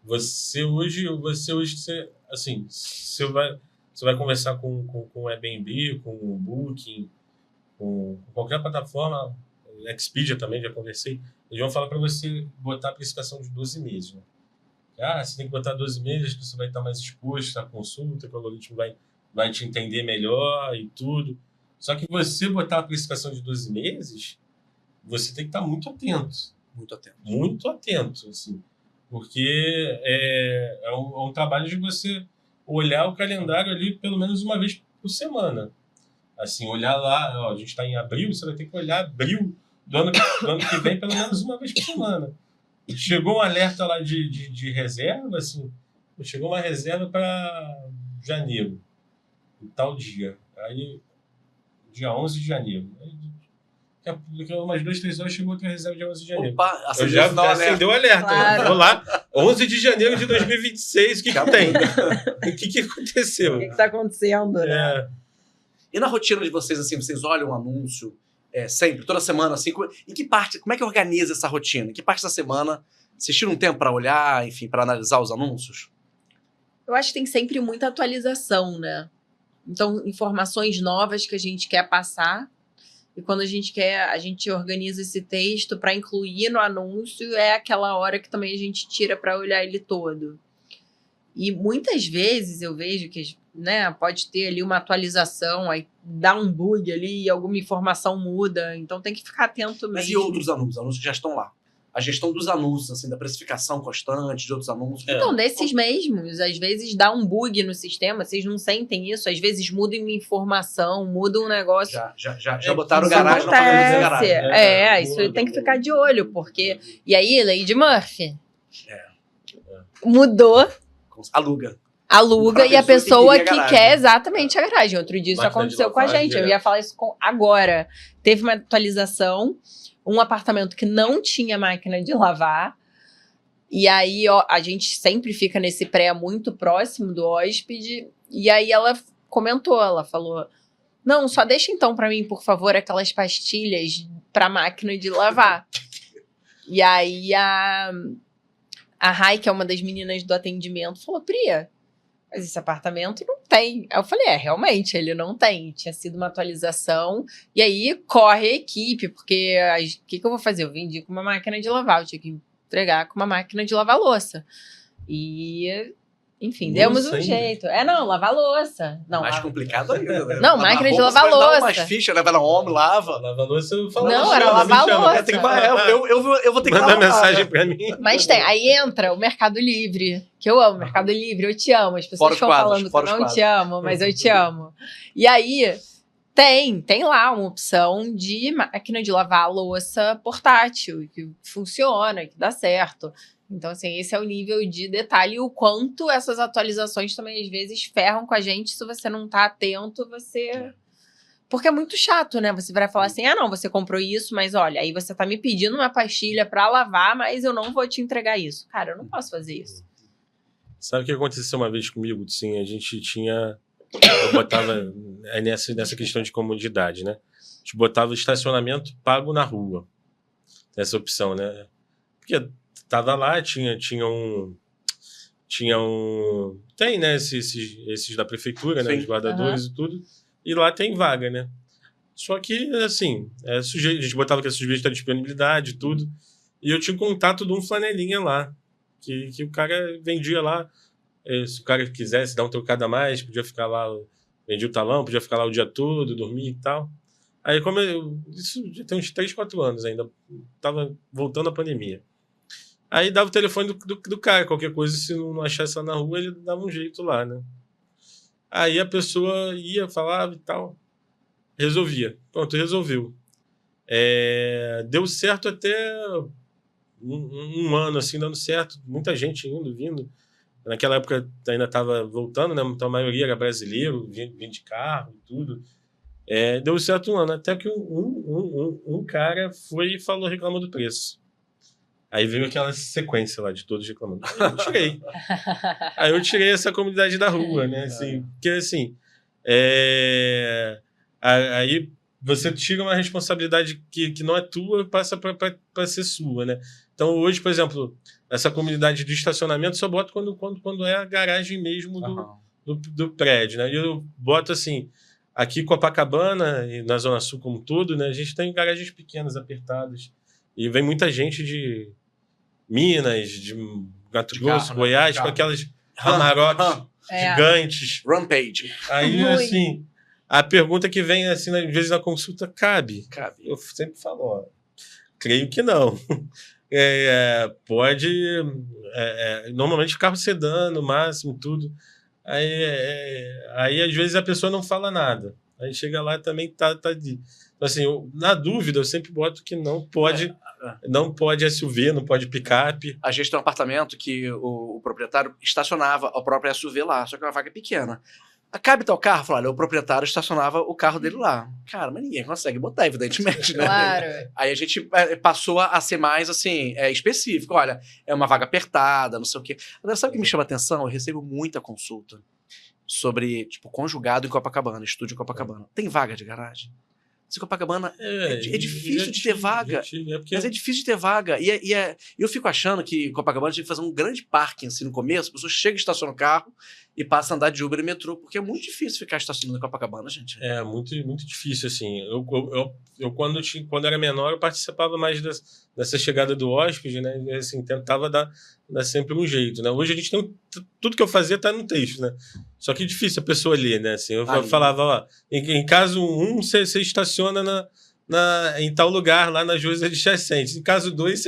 [SPEAKER 3] Você hoje, assim, você vai conversar com o Airbnb, com o Booking, com qualquer plataforma, Expedia também, já conversei, eles vão falar para você botar a precificação de 12 meses. Né? Você tem que botar 12 meses, que você vai estar mais exposto à consulta, que o algoritmo vai te entender melhor e tudo. Só que você botar a precificação de 12 meses, você tem que estar muito atento.
[SPEAKER 1] Muito atento.
[SPEAKER 3] Muito atento, assim. Porque é um trabalho de você olhar o calendário ali pelo menos uma vez por semana. Assim, olhar lá, a gente está em abril, você vai ter que olhar abril do ano que vem pelo menos uma vez por semana. Chegou um alerta lá de reserva, assim, chegou uma reserva para janeiro, em tal dia. Aí, dia 11 de janeiro. Daqui a umas 2-3 horas chegou outra reserva de 11 de janeiro.
[SPEAKER 1] Opa,
[SPEAKER 3] eu já acendeu o alerta.
[SPEAKER 2] Claro.
[SPEAKER 3] Né? Vou lá, 11 de janeiro de 2026, o que tem? O que aconteceu?
[SPEAKER 2] O que está acontecendo, né?
[SPEAKER 1] E na rotina de vocês, assim, vocês olham um anúncio sempre, toda semana, assim, como é que organiza essa rotina? Em que parte da semana vocês tiram um tempo para olhar, enfim, para analisar os anúncios?
[SPEAKER 2] Eu acho que tem sempre muita atualização, né? Então, informações novas que a gente quer passar. E quando a gente organiza esse texto para incluir no anúncio, é aquela hora que também a gente tira para olhar ele todo. E muitas vezes eu vejo que, né, pode ter ali uma atualização, aí dá um bug ali e alguma informação muda. Então tem que ficar atento mesmo.
[SPEAKER 1] Mas e outros anúncios? Anúncios que já estão lá? A gestão dos anúncios, assim, da precificação constante de outros anúncios.
[SPEAKER 2] Então, desses mesmos, às vezes dá um bug no sistema, vocês não sentem isso, às vezes muda uma informação, muda um negócio.
[SPEAKER 1] Já botaram garagem na família de garagem.
[SPEAKER 2] Isso tem que ficar de olho, porque... E aí, Lady Murphy? Mudou. Aluga e a pessoa que quer exatamente a garagem. Outro dia isso aconteceu com a gente. Eu ia falar isso agora. Teve uma atualização, um apartamento que não tinha máquina de lavar. E aí, a gente sempre fica nesse pré muito próximo do hóspede. E aí ela comentou, ela falou: não, só deixa então para mim, por favor, aquelas pastilhas para máquina de lavar. E aí a Rai, que é uma das meninas do atendimento, falou: Priya, mas esse apartamento não tem. Aí eu falei, realmente, ele não tem. Tinha sido uma atualização. E aí corre a equipe, porque o que eu vou fazer? Eu vendi com uma máquina de lavar, eu tinha que entregar com uma máquina de lavar louça. E Enfim, demos um
[SPEAKER 3] Louça ainda?
[SPEAKER 2] jeito. Não, lavar louça. Não,
[SPEAKER 1] Mais complicado ainda, né?
[SPEAKER 2] Não, máquina de
[SPEAKER 1] roupa,
[SPEAKER 2] lavar
[SPEAKER 1] você pode dar
[SPEAKER 2] louça.
[SPEAKER 1] umas fichas, leva na ombro, lava.
[SPEAKER 3] Lava louça, eu falo.
[SPEAKER 2] Não,
[SPEAKER 3] me
[SPEAKER 2] era
[SPEAKER 3] chama,
[SPEAKER 2] lavar
[SPEAKER 3] me chama.
[SPEAKER 2] louça.
[SPEAKER 1] Tem que, eu vou ter que
[SPEAKER 3] Manda
[SPEAKER 1] lavar.
[SPEAKER 3] mensagem pra mim.
[SPEAKER 2] Mas tem. Aí entra o Mercado Livre, que eu amo. Mercado Livre, eu te amo. As pessoas
[SPEAKER 1] Fora os
[SPEAKER 2] estão
[SPEAKER 1] quadros,
[SPEAKER 2] falando que
[SPEAKER 1] fora
[SPEAKER 2] eu
[SPEAKER 1] os
[SPEAKER 2] não
[SPEAKER 1] quadros.
[SPEAKER 2] te amo, mas eu te amo. E aí tem lá uma opção de máquina de lavar a louça portátil, que funciona, que dá certo. Então, assim, esse é o nível de detalhe e o quanto essas atualizações também, às vezes, ferram com a gente. Se você não tá atento, você... Porque é muito chato, né? Você vai falar assim, não, você comprou isso, mas olha, aí você tá me pedindo uma pastilha pra lavar, mas eu não vou te entregar isso. Cara, eu não posso fazer isso.
[SPEAKER 3] Sabe o que aconteceu uma vez comigo? Sim, a gente tinha... Eu botava nessa questão de comodidade, né? A gente botava estacionamento pago na rua. Essa opção, né? Porque tava lá, tinha um... Tem, né? Esses da prefeitura, né?
[SPEAKER 1] Sim.
[SPEAKER 3] Os guardadores e tudo. E lá tem vaga, né? Só que, assim, a gente botava que é sujeito à disponibilidade e tudo. E eu tinha um contato de um flanelinha lá. Que o cara vendia lá. Se o cara quisesse dar um trocado a mais, podia ficar lá, vendia o talão, podia ficar lá o dia todo, dormir e tal. Aí, isso já tem uns 3, 4 anos ainda, tava voltando a pandemia. Aí dava o telefone do cara, qualquer coisa, se não achasse lá na rua, ele dava um jeito lá, né? Aí a pessoa ia, falava e tal, resolvia. Pronto, resolveu. Deu certo até um ano, assim, dando certo, muita gente indo, vindo. Naquela época ainda estava voltando, né? Então a maioria era brasileiro, vinha de carro e tudo. Deu certo um ano, até que um cara foi e falou, reclamou do preço. Aí veio aquela sequência lá de todos reclamando. Aí eu tirei essa comunidade da rua, né? Assim, porque assim, aí você tira uma responsabilidade que não é tua e passa para ser sua, né? Então hoje, por exemplo, essa comunidade de estacionamento só boto quando é a garagem mesmo do prédio, né? E eu boto assim, aqui em Copacabana e na Zona Sul como tudo, né? A gente tem garagens pequenas, apertadas. E vem muita gente de Minas, de Mato Grosso,
[SPEAKER 1] carro,
[SPEAKER 3] Goiás,
[SPEAKER 1] né?
[SPEAKER 3] com aquelas Amarotes gigantes.
[SPEAKER 1] Rampage.
[SPEAKER 3] Aí, assim, a pergunta que vem, assim, às vezes na consulta, cabe? Eu sempre falo, ó, creio que não. Pode... normalmente carro sedã, no máximo, tudo. Aí, às vezes, a pessoa não fala nada. Aí chega lá e também tá de... Assim, na dúvida, eu sempre boto que não pode... Não pode SUV, não pode picape.
[SPEAKER 1] A gente tem um apartamento que o proprietário estacionava o próprio SUV lá, só que é uma vaga pequena. Cabe tal carro? Falou, olha, o proprietário estacionava o carro dele lá. Cara, mas ninguém consegue botar, evidentemente, né?
[SPEAKER 2] Claro.
[SPEAKER 1] Aí a gente passou a ser mais, assim, específico. Olha, é uma vaga apertada, não sei o quê. Agora, sabe o que me chama a atenção? Eu recebo muita consulta sobre, tipo, conjugado em Copacabana, estúdio em Copacabana. Tem vaga de garagem? Copacabana é difícil de ter vaga. Mas é difícil de ter vaga. E eu fico achando que Copacabana tinha que fazer um grande parking assim no começo. A pessoa chega, estaciona o carro e passa a andar de Uber e metrô. Porque é muito difícil ficar estacionando em Copacabana, gente.
[SPEAKER 3] É muito, muito difícil, assim. Eu quando era menor, eu participava mais dessa chegada do hóspede, né? E, assim, tentava dar sempre um jeito, né? Hoje a gente tem... Tudo que eu fazia tá no texto, né? Só que é difícil a pessoa ler, né? Assim, eu falava, ó, em caso 1, você estaciona em tal lugar, lá nas ruas adjacentes. Em caso 2,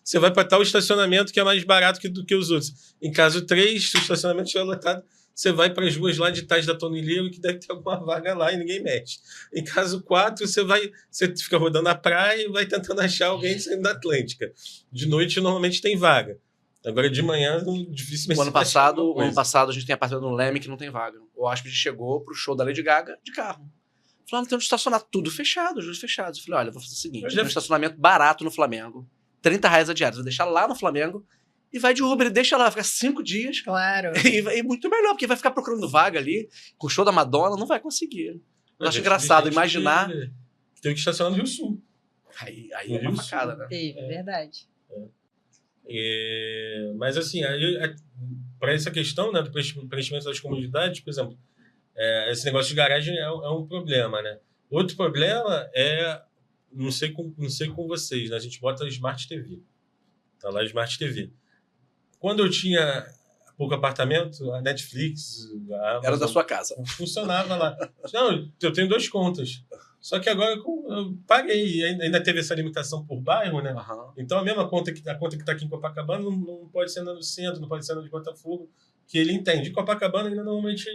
[SPEAKER 3] você vai para tal estacionamento que é mais barato do que os outros. Em caso 3, se o estacionamento estiver lotado, você vai para as ruas lá de trás da Tonilheiro, que deve ter alguma vaga lá e ninguém mete. Em caso 4, você fica rodando a praia e vai tentando achar alguém saindo da Atlântica. De noite, normalmente tem vaga. Agora, de manhã, dificilmente...
[SPEAKER 1] O ano passado, a gente tem apartamento no Leme que não tem vaga. O hóspede chegou pro show da Lady Gaga de carro. Falando, tem onde estacionar tudo fechado, juros fechados. Eu falei, olha, vou fazer o seguinte, tem um estacionamento barato no Flamengo, R$30 a diária, vou deixar lá no Flamengo e vai de Uber, e deixa lá, fica 5 dias.
[SPEAKER 2] Claro.
[SPEAKER 1] E muito melhor, porque vai ficar procurando vaga ali, com o show da Madonna, não vai conseguir. Eu acho engraçado imaginar...
[SPEAKER 3] Tem que estacionar no Rio Sul.
[SPEAKER 1] Aí é uma facada, né?
[SPEAKER 2] É verdade.
[SPEAKER 3] Mas, assim, para essa questão, né, do preenchimento das comunidades, por exemplo, esse negócio de garagem é um problema, né? Outro problema não sei com vocês, né? A gente bota Smart TV. Tá lá Smart TV. Quando eu tinha pouco apartamento, a Netflix, a Amazon,
[SPEAKER 1] Era da sua casa.
[SPEAKER 3] funcionava lá. Não, eu tenho 2 contas. Só que agora eu paguei. Ainda teve essa limitação por bairro, né?
[SPEAKER 1] Aham.
[SPEAKER 3] Então a mesma conta a conta que está aqui em Copacabana não pode ser no centro, não pode ser no de Botafogo, que ele entende. Em Copacabana ainda normalmente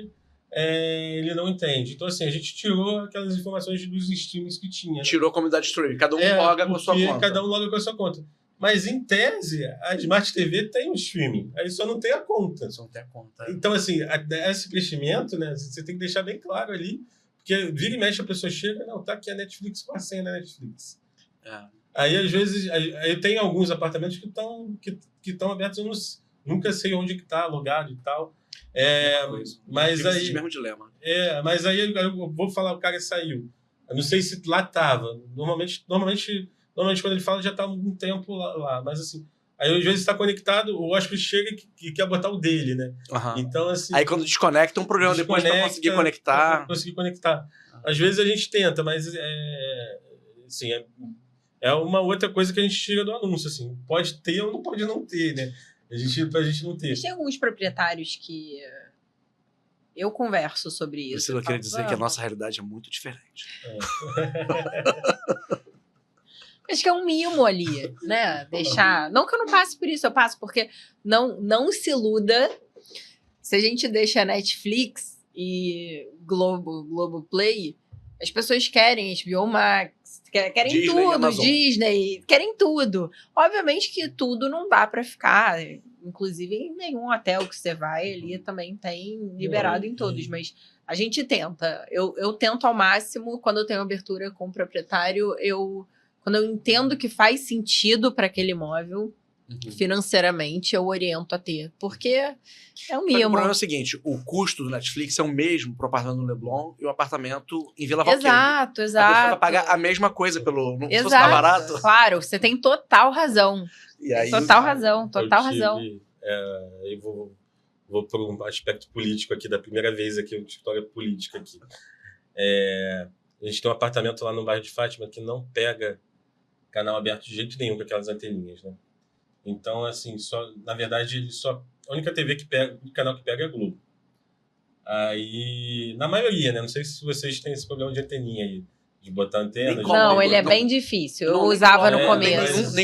[SPEAKER 3] ele não entende. Então assim, a gente tirou aquelas informações dos streams que tinha. Né?
[SPEAKER 1] Tirou a comunidade streaming. Cada um loga com a sua
[SPEAKER 3] porque
[SPEAKER 1] conta.
[SPEAKER 3] cada um loga com a sua conta. Mas, em tese, a Smart TV tem um streaming. Aí só não tem a conta.
[SPEAKER 1] Só não tem a conta.
[SPEAKER 3] Então, assim, esse crescimento, né? Você tem que deixar bem claro ali. Porque vira e mexe, a pessoa chega, não, tá aqui a Netflix com a senha da Netflix.
[SPEAKER 1] É.
[SPEAKER 3] Aí, às vezes, eu tenho alguns apartamentos que estão abertos, eu nunca sei onde que tá alugado e tal. Mas
[SPEAKER 1] Tive
[SPEAKER 3] aí...
[SPEAKER 1] esse mesmo dilema.
[SPEAKER 3] Mas aí eu vou falar, o cara saiu. Eu não sei se lá tava. Normalmente quando ele fala, já está há algum tempo lá. Mas, assim, aí às vezes está conectado, o hóspede chega e quer botar o dele, né?
[SPEAKER 1] Uhum.
[SPEAKER 3] Então, assim...
[SPEAKER 1] Aí, quando desconecta, um problema depois para conseguir conectar.
[SPEAKER 3] Pra conseguir conectar. Às vezes a gente tenta, mas, assim, é uma outra coisa que a gente tira do anúncio, assim. Pode ter ou não pode não ter, né? Pra gente não ter.
[SPEAKER 2] Mas tem alguns proprietários que eu converso sobre isso.
[SPEAKER 1] Priscila, eu queria dizer que a nossa realidade é muito diferente.
[SPEAKER 2] Acho que é um mimo ali, né? Deixar. Não que eu não passe por isso, eu passo porque não se iluda. Se a gente deixa a Netflix e Globoplay, as pessoas querem HBO Max, querem
[SPEAKER 1] Disney,
[SPEAKER 2] tudo,
[SPEAKER 1] Amazon.
[SPEAKER 2] Disney, querem tudo. Obviamente que tudo não dá para ficar. Inclusive, em nenhum hotel que você vai ali também tem liberado em todos, mas a gente tenta. Eu tento ao máximo, quando eu tenho abertura com o proprietário, quando eu entendo que faz sentido para aquele imóvel, financeiramente, eu oriento a ter. Porque é um
[SPEAKER 1] O
[SPEAKER 2] mimo.
[SPEAKER 1] problema é o seguinte, o custo do Netflix é o mesmo para o apartamento no Leblon e o apartamento em Vila Valqueire.
[SPEAKER 2] Exato,
[SPEAKER 1] A pessoa vai
[SPEAKER 2] exato.
[SPEAKER 1] pagar a mesma coisa pelo... Não fosse mais
[SPEAKER 2] Exato.
[SPEAKER 1] barato.
[SPEAKER 2] Claro, você tem total razão.
[SPEAKER 1] E aí,
[SPEAKER 2] Total razão.
[SPEAKER 3] Eu vou para um aspecto político aqui, da primeira vez aqui, uma história política aqui. A gente tem um apartamento lá no bairro de Fátima que não pega canal aberto de jeito nenhum com aquelas anteninhas, né? Então, assim, na verdade, a única TV que pega, o canal que pega é a Globo. Aí, na maioria, né? Não sei se vocês têm esse problema de anteninha aí, de botar antena.
[SPEAKER 2] Não, ele é bem difícil. Eu
[SPEAKER 1] Não,
[SPEAKER 2] usava no
[SPEAKER 3] é,
[SPEAKER 2] começo.
[SPEAKER 3] mas-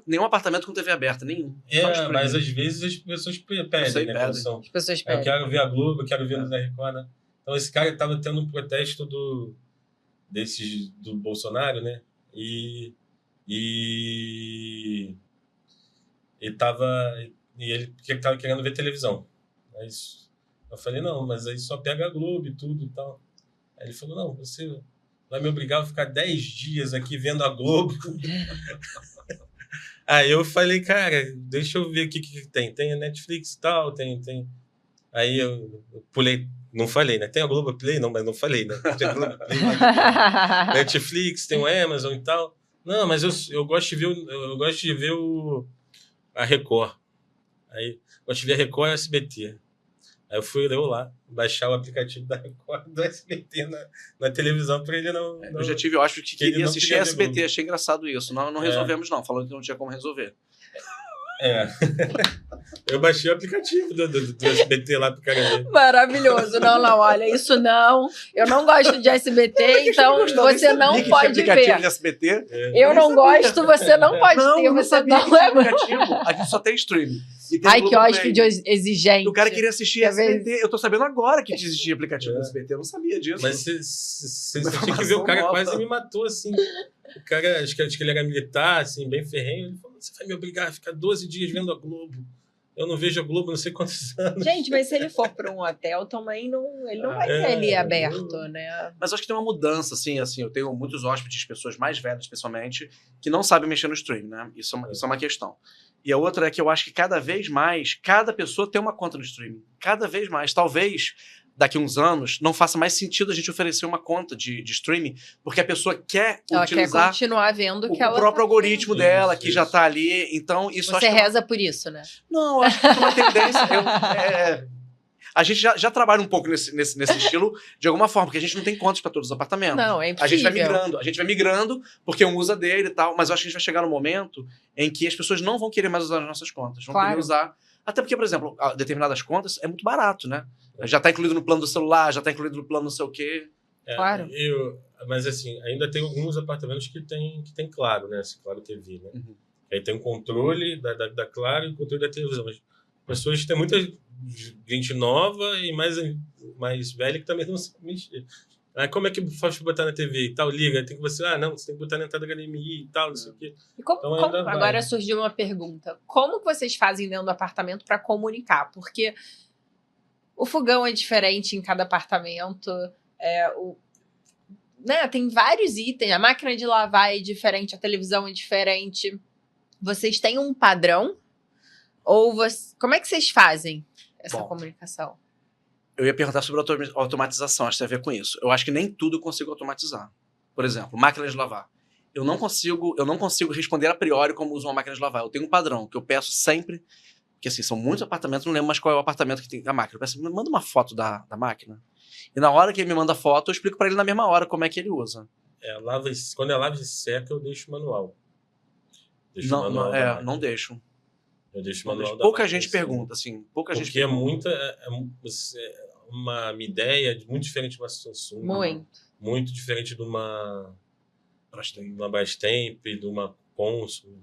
[SPEAKER 1] Nenhum apartamento com TV aberta, nenhum. Só streaming.
[SPEAKER 3] Mas às vezes as pessoas pedem, né? Produção.
[SPEAKER 2] As pessoas
[SPEAKER 3] Eu
[SPEAKER 2] pedem.
[SPEAKER 3] quero ver a Globo, eu quero ver o da Record, né? Então esse cara estava tendo um protesto do Bolsonaro, né? E ele estava querendo ver televisão. Mas eu falei, não, mas aí só pega a Globo e tudo e tal. Aí ele falou, não, você vai me obrigar a ficar 10 dias aqui vendo a Globo. Aí eu falei, cara, deixa eu ver o que tem. Tem a Netflix e tal, tem. Aí eu pulei, não falei, né? Tem a Globoplay? Não, mas não falei, né? Tem a Globoplay, Netflix, tem o Amazon e tal. Não, mas eu gosto de ver a Record. Aí, gosto de ver a Record e a SBT. Aí eu fui lá, baixar o aplicativo da Record do SBT na televisão para ele não...
[SPEAKER 1] Eu já tive hóspede que
[SPEAKER 3] ele
[SPEAKER 1] queria
[SPEAKER 3] não
[SPEAKER 1] assistir
[SPEAKER 3] queria ver
[SPEAKER 1] SBT,
[SPEAKER 3] Globo.
[SPEAKER 1] achei engraçado isso. Não resolvemos, não. Falando que não tinha como resolver.
[SPEAKER 3] Eu baixei o aplicativo do SBT lá pro cara ver.
[SPEAKER 2] Maravilhoso. Não, olha, isso não. Eu não gosto de SBT, então você não pode
[SPEAKER 1] aplicativo
[SPEAKER 2] ver.
[SPEAKER 1] de SBT.
[SPEAKER 2] Eu não gosto, você não pode ter,
[SPEAKER 1] eu
[SPEAKER 2] você
[SPEAKER 1] sabia que
[SPEAKER 2] não
[SPEAKER 1] tinha
[SPEAKER 2] é.
[SPEAKER 1] aplicativo. A gente só tem streaming. E tem
[SPEAKER 2] Ai, que
[SPEAKER 1] Globoplay.
[SPEAKER 2] hóspede exigente.
[SPEAKER 1] O cara queria assistir
[SPEAKER 2] Quer ver?
[SPEAKER 1] SBT. Eu tô sabendo agora que existia aplicativo do SBT. Eu não sabia disso.
[SPEAKER 3] Mas você
[SPEAKER 1] Uma
[SPEAKER 3] tinha que ver, o cara
[SPEAKER 1] informação
[SPEAKER 3] quase
[SPEAKER 1] nova.
[SPEAKER 3] me matou, assim. O cara, acho que ele era militar, assim, bem ferrenho. Ele falou, você vai me obrigar a ficar 12 dias vendo a Globo. Eu não vejo a Globo não sei quantos anos.
[SPEAKER 2] Gente, mas se ele for para um hotel, também ele não vai ter ali aberto, né?
[SPEAKER 1] Mas acho que tem uma mudança, assim. Eu tenho muitos hóspedes, pessoas mais velhas, especialmente, que não sabem mexer no streaming, né? Isso é uma questão. E a outra é que eu acho que cada vez mais, cada pessoa tem uma conta no streaming. Cada vez mais. Talvez, daqui a uns anos, não faça mais sentido a gente oferecer uma conta de streaming, porque a pessoa quer
[SPEAKER 2] Ela quer
[SPEAKER 1] utilizar
[SPEAKER 2] continuar vendo
[SPEAKER 1] o
[SPEAKER 2] que ela
[SPEAKER 1] próprio algoritmo dela,
[SPEAKER 3] Isso,
[SPEAKER 1] que já
[SPEAKER 3] isso.
[SPEAKER 1] tá ali. Então, isso
[SPEAKER 2] Você
[SPEAKER 1] acho que
[SPEAKER 2] reza por isso, né?
[SPEAKER 1] Não, eu acho que é uma tendência. A gente já trabalha um pouco nesse estilo de alguma forma, porque a gente não tem contas para todos os apartamentos.
[SPEAKER 2] Não, é
[SPEAKER 1] A gente
[SPEAKER 2] impossível.
[SPEAKER 1] vai migrando, porque um usa dele e tal, mas eu acho que a gente vai chegar no momento em que as pessoas não vão querer mais usar as nossas contas, vão
[SPEAKER 2] Claro.
[SPEAKER 1] querer usar Até porque, por exemplo, determinadas contas é muito barato, né? Já está incluído no plano do celular, já está incluído no plano não sei o quê.
[SPEAKER 2] Claro.
[SPEAKER 3] Mas assim, ainda tem alguns apartamentos que tem Claro, né? Esse Claro TV, né?
[SPEAKER 1] Uhum.
[SPEAKER 3] Aí tem o controle da Claro e o controle da televisão. Mas pessoas, tem muita gente nova e mais velha que também não sabe mexer. Aí como é que faz para botar na TV e tal? Liga, tem que você... não, você tem que botar na entrada da HDMI e tal, não sei o quê.
[SPEAKER 2] E como,
[SPEAKER 3] Então,
[SPEAKER 2] como-
[SPEAKER 3] ainda
[SPEAKER 2] agora
[SPEAKER 3] vai.
[SPEAKER 2] surgiu uma pergunta. Como que vocês fazem dentro do apartamento para comunicar? Porque o fogão é diferente em cada apartamento, né, tem vários itens, a máquina de lavar é diferente, a televisão é diferente. Vocês têm um padrão? Como é que vocês fazem essa
[SPEAKER 1] Bom,
[SPEAKER 2] comunicação?
[SPEAKER 1] Eu ia perguntar sobre automatização, acho que tem a ver com isso. Eu acho que nem tudo eu consigo automatizar. Por exemplo, máquina de lavar. Eu não consigo responder a priori como uso uma máquina de lavar. Eu tenho um padrão que eu peço sempre, porque assim, são muitos apartamentos, não lembro mais qual é o apartamento que tem a máquina. Eu peço, me manda uma foto da máquina. E na hora que ele me manda a foto, eu explico para ele na mesma hora como é que ele usa.
[SPEAKER 3] Quando é lava e seca, eu deixo manual. Deixo o
[SPEAKER 1] Não,
[SPEAKER 3] manual da máquina.
[SPEAKER 1] não deixo.
[SPEAKER 3] Eu deixo o
[SPEAKER 1] Não
[SPEAKER 3] manual
[SPEAKER 1] deixo.
[SPEAKER 3] da
[SPEAKER 1] Pouca
[SPEAKER 3] máquina,
[SPEAKER 1] gente
[SPEAKER 3] assim.
[SPEAKER 1] pergunta, assim. Pouca gente
[SPEAKER 3] Porque é
[SPEAKER 1] pergunta.
[SPEAKER 3] uma ideia muito diferente de uma Samsung.
[SPEAKER 2] Muito.
[SPEAKER 3] Muito diferente de uma Brastemp, de uma Consul,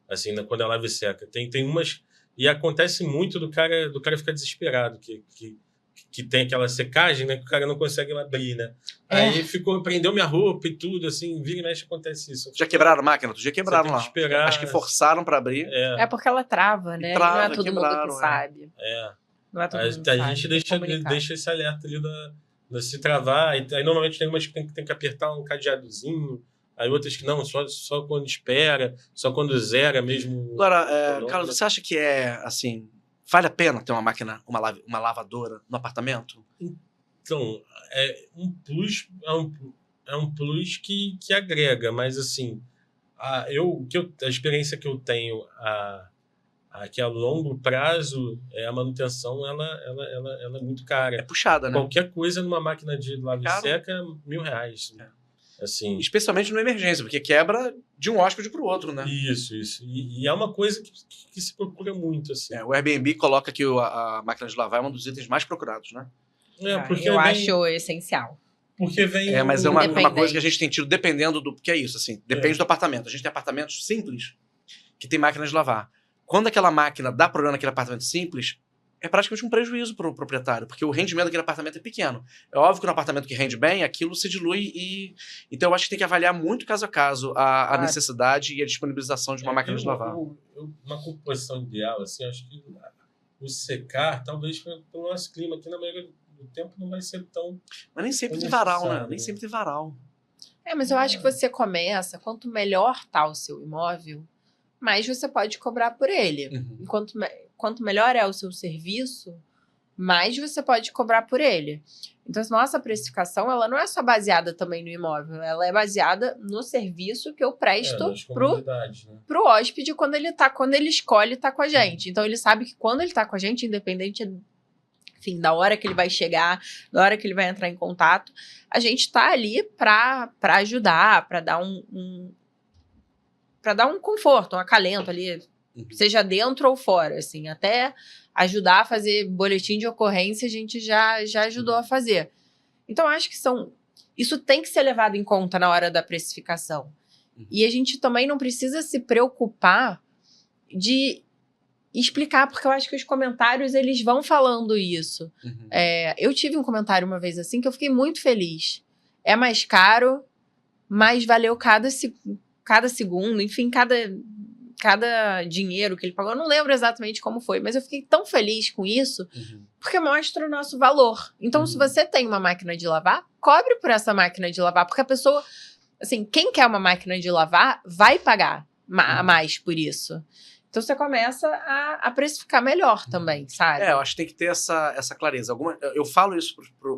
[SPEAKER 3] assim, quando é lava e seca. Tem umas... E acontece muito do cara ficar desesperado, que tem aquela secagem, né, que o cara não consegue abrir, né? Aí prendeu minha roupa e tudo, assim, vira e mexe, acontece isso.
[SPEAKER 1] Já quebraram a máquina? Outro dia quebraram
[SPEAKER 3] Você tem
[SPEAKER 1] lá.
[SPEAKER 3] que esperar.
[SPEAKER 1] Acho que forçaram para abrir.
[SPEAKER 2] É porque ela trava, né?
[SPEAKER 1] Trava,
[SPEAKER 2] Não é todo mundo
[SPEAKER 1] quebraram,
[SPEAKER 2] que sabe. Não é todo mundo que
[SPEAKER 3] A
[SPEAKER 2] sabe.
[SPEAKER 3] gente
[SPEAKER 2] tem que comunicar.
[SPEAKER 3] deixa esse alerta ali de se travar. Aí normalmente tem umas que tem que apertar um cadeadozinho, aí outras que não, só quando espera, só quando zera mesmo.
[SPEAKER 1] Agora, Carlos, você acha que assim, vale a pena ter uma máquina, uma lavadora no apartamento?
[SPEAKER 3] Então, é um plus que agrega, mas assim, a experiência que eu tenho que a longo prazo, a manutenção ela é muito cara.
[SPEAKER 1] É puxada, né?
[SPEAKER 3] Qualquer coisa numa máquina de lava e
[SPEAKER 1] Caro.
[SPEAKER 3] seca, R$1.000. Assim,
[SPEAKER 1] Especialmente numa emergência, porque quebra de um hóspede para o outro, né?
[SPEAKER 3] isso. E é uma coisa que se procura muito, assim.
[SPEAKER 1] O Airbnb coloca que a máquina de lavar é um dos itens mais procurados, né?
[SPEAKER 3] Porque
[SPEAKER 2] eu acho essencial.
[SPEAKER 3] Porque vem
[SPEAKER 1] mas é uma
[SPEAKER 2] Independente.
[SPEAKER 1] coisa que a gente tem tido dependendo do... Porque é isso, assim, depende do apartamento. A gente tem apartamentos simples que tem máquinas de lavar. Quando aquela máquina dá problema naquele apartamento simples, é praticamente um prejuízo para o proprietário, porque o rendimento daquele apartamento é pequeno. É óbvio que no apartamento que rende bem, aquilo se dilui e... Então eu acho que tem que avaliar muito caso a caso a necessidade e a disponibilização de uma máquina de lavar.
[SPEAKER 3] Uma composição ideal, assim, acho que o secar, talvez pelo nosso clima aqui, na maioria do tempo não vai ser tão...
[SPEAKER 1] Mas nem sempre tem varal, né?
[SPEAKER 3] necessário,
[SPEAKER 1] Nem sempre tem varal.
[SPEAKER 2] Mas eu acho que você começa, quanto melhor tá o seu imóvel, mais você pode cobrar por ele.
[SPEAKER 1] Uhum.
[SPEAKER 2] Quanto melhor é o seu serviço, mais você pode cobrar por ele. Então, nossa precificação, ela não é só baseada também no imóvel, ela é baseada no serviço que eu presto pro hóspede quando ele escolhe estar com a gente. Então, ele sabe que quando ele está com a gente, independente, enfim, da hora que ele vai chegar, da hora que ele vai entrar em contato, a gente está ali para ajudar, para dar para dar um conforto, um acalento ali, seja dentro ou fora, assim, até ajudar a fazer boletim de ocorrência, a gente já ajudou a fazer. Então, acho que isso tem que ser levado em conta na hora da precificação. E a gente também não precisa se preocupar de explicar, porque eu acho que os comentários, eles vão falando isso.
[SPEAKER 1] Uhum.
[SPEAKER 2] Eu tive um comentário uma vez assim, que eu fiquei muito feliz. É mais caro, mas valeu cada segundo, enfim, cada dinheiro que ele pagou. Eu não lembro exatamente como foi, mas eu fiquei tão feliz com isso, porque mostra o nosso valor. Então, se você tem uma máquina de lavar, cobre por essa máquina de lavar, porque a pessoa, assim, quem quer uma máquina de lavar vai pagar mais por isso. Então, você começa a precificar melhor também, sabe?
[SPEAKER 1] Eu acho que tem que ter essa clareza. Eu falo isso para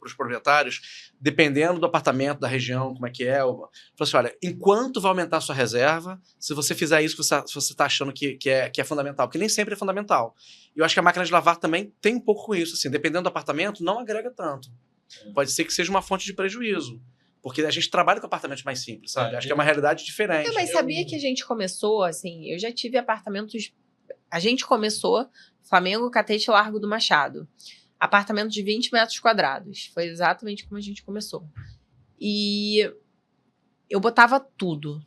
[SPEAKER 1] os proprietários, dependendo do apartamento, da região, como é que é. Eu falo assim, olha, enquanto vai aumentar a sua reserva, se você fizer isso que você está achando que é fundamental, porque nem sempre é fundamental. E eu acho que a máquina de lavar também tem um pouco com isso. Assim, dependendo do apartamento, não agrega tanto. Pode ser que seja uma fonte de prejuízo. Porque a gente trabalha com apartamentos mais simples, sabe? Acho que é uma realidade diferente.
[SPEAKER 2] Mas sabia que a gente começou, assim, eu já tive apartamentos... A gente começou Flamengo, Catete, Largo do Machado. Apartamento de 20 metros quadrados. Foi exatamente como a gente começou. E eu botava tudo.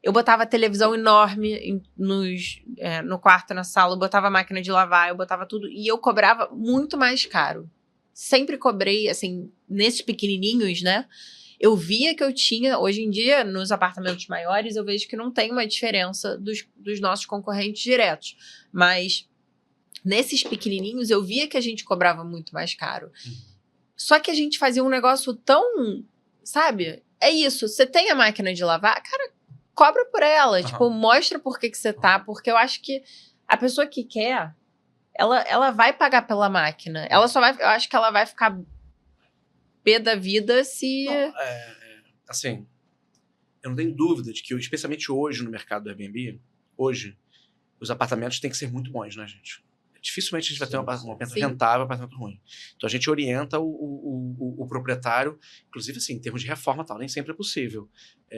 [SPEAKER 2] Eu botava televisão enorme no quarto, na sala, eu botava máquina de lavar, eu botava tudo. E eu cobrava muito mais caro. Sempre cobrei, assim, nesses pequenininhos, né? Eu via que eu tinha, hoje em dia, nos apartamentos maiores, eu vejo que não tem uma diferença dos nossos concorrentes diretos. Mas nesses pequenininhos, eu via que a gente cobrava muito mais caro. Só que a gente fazia um negócio tão, sabe? É isso, você tem a máquina de lavar, cara, cobra por ela. Tipo, mostra por que você tá. Porque eu acho que a pessoa que quer, ela vai pagar pela máquina. Ela só vai, eu acho que ela vai ficar pé da vida se...
[SPEAKER 1] Não, assim, eu não tenho dúvida de que, especialmente hoje no mercado do Airbnb, hoje, os apartamentos têm que ser muito bons, né, gente? Dificilmente a gente vai ter um apartamento rentável, um apartamento ruim. Então a gente orienta o proprietário, inclusive assim, em termos de reforma e tal, nem sempre é possível.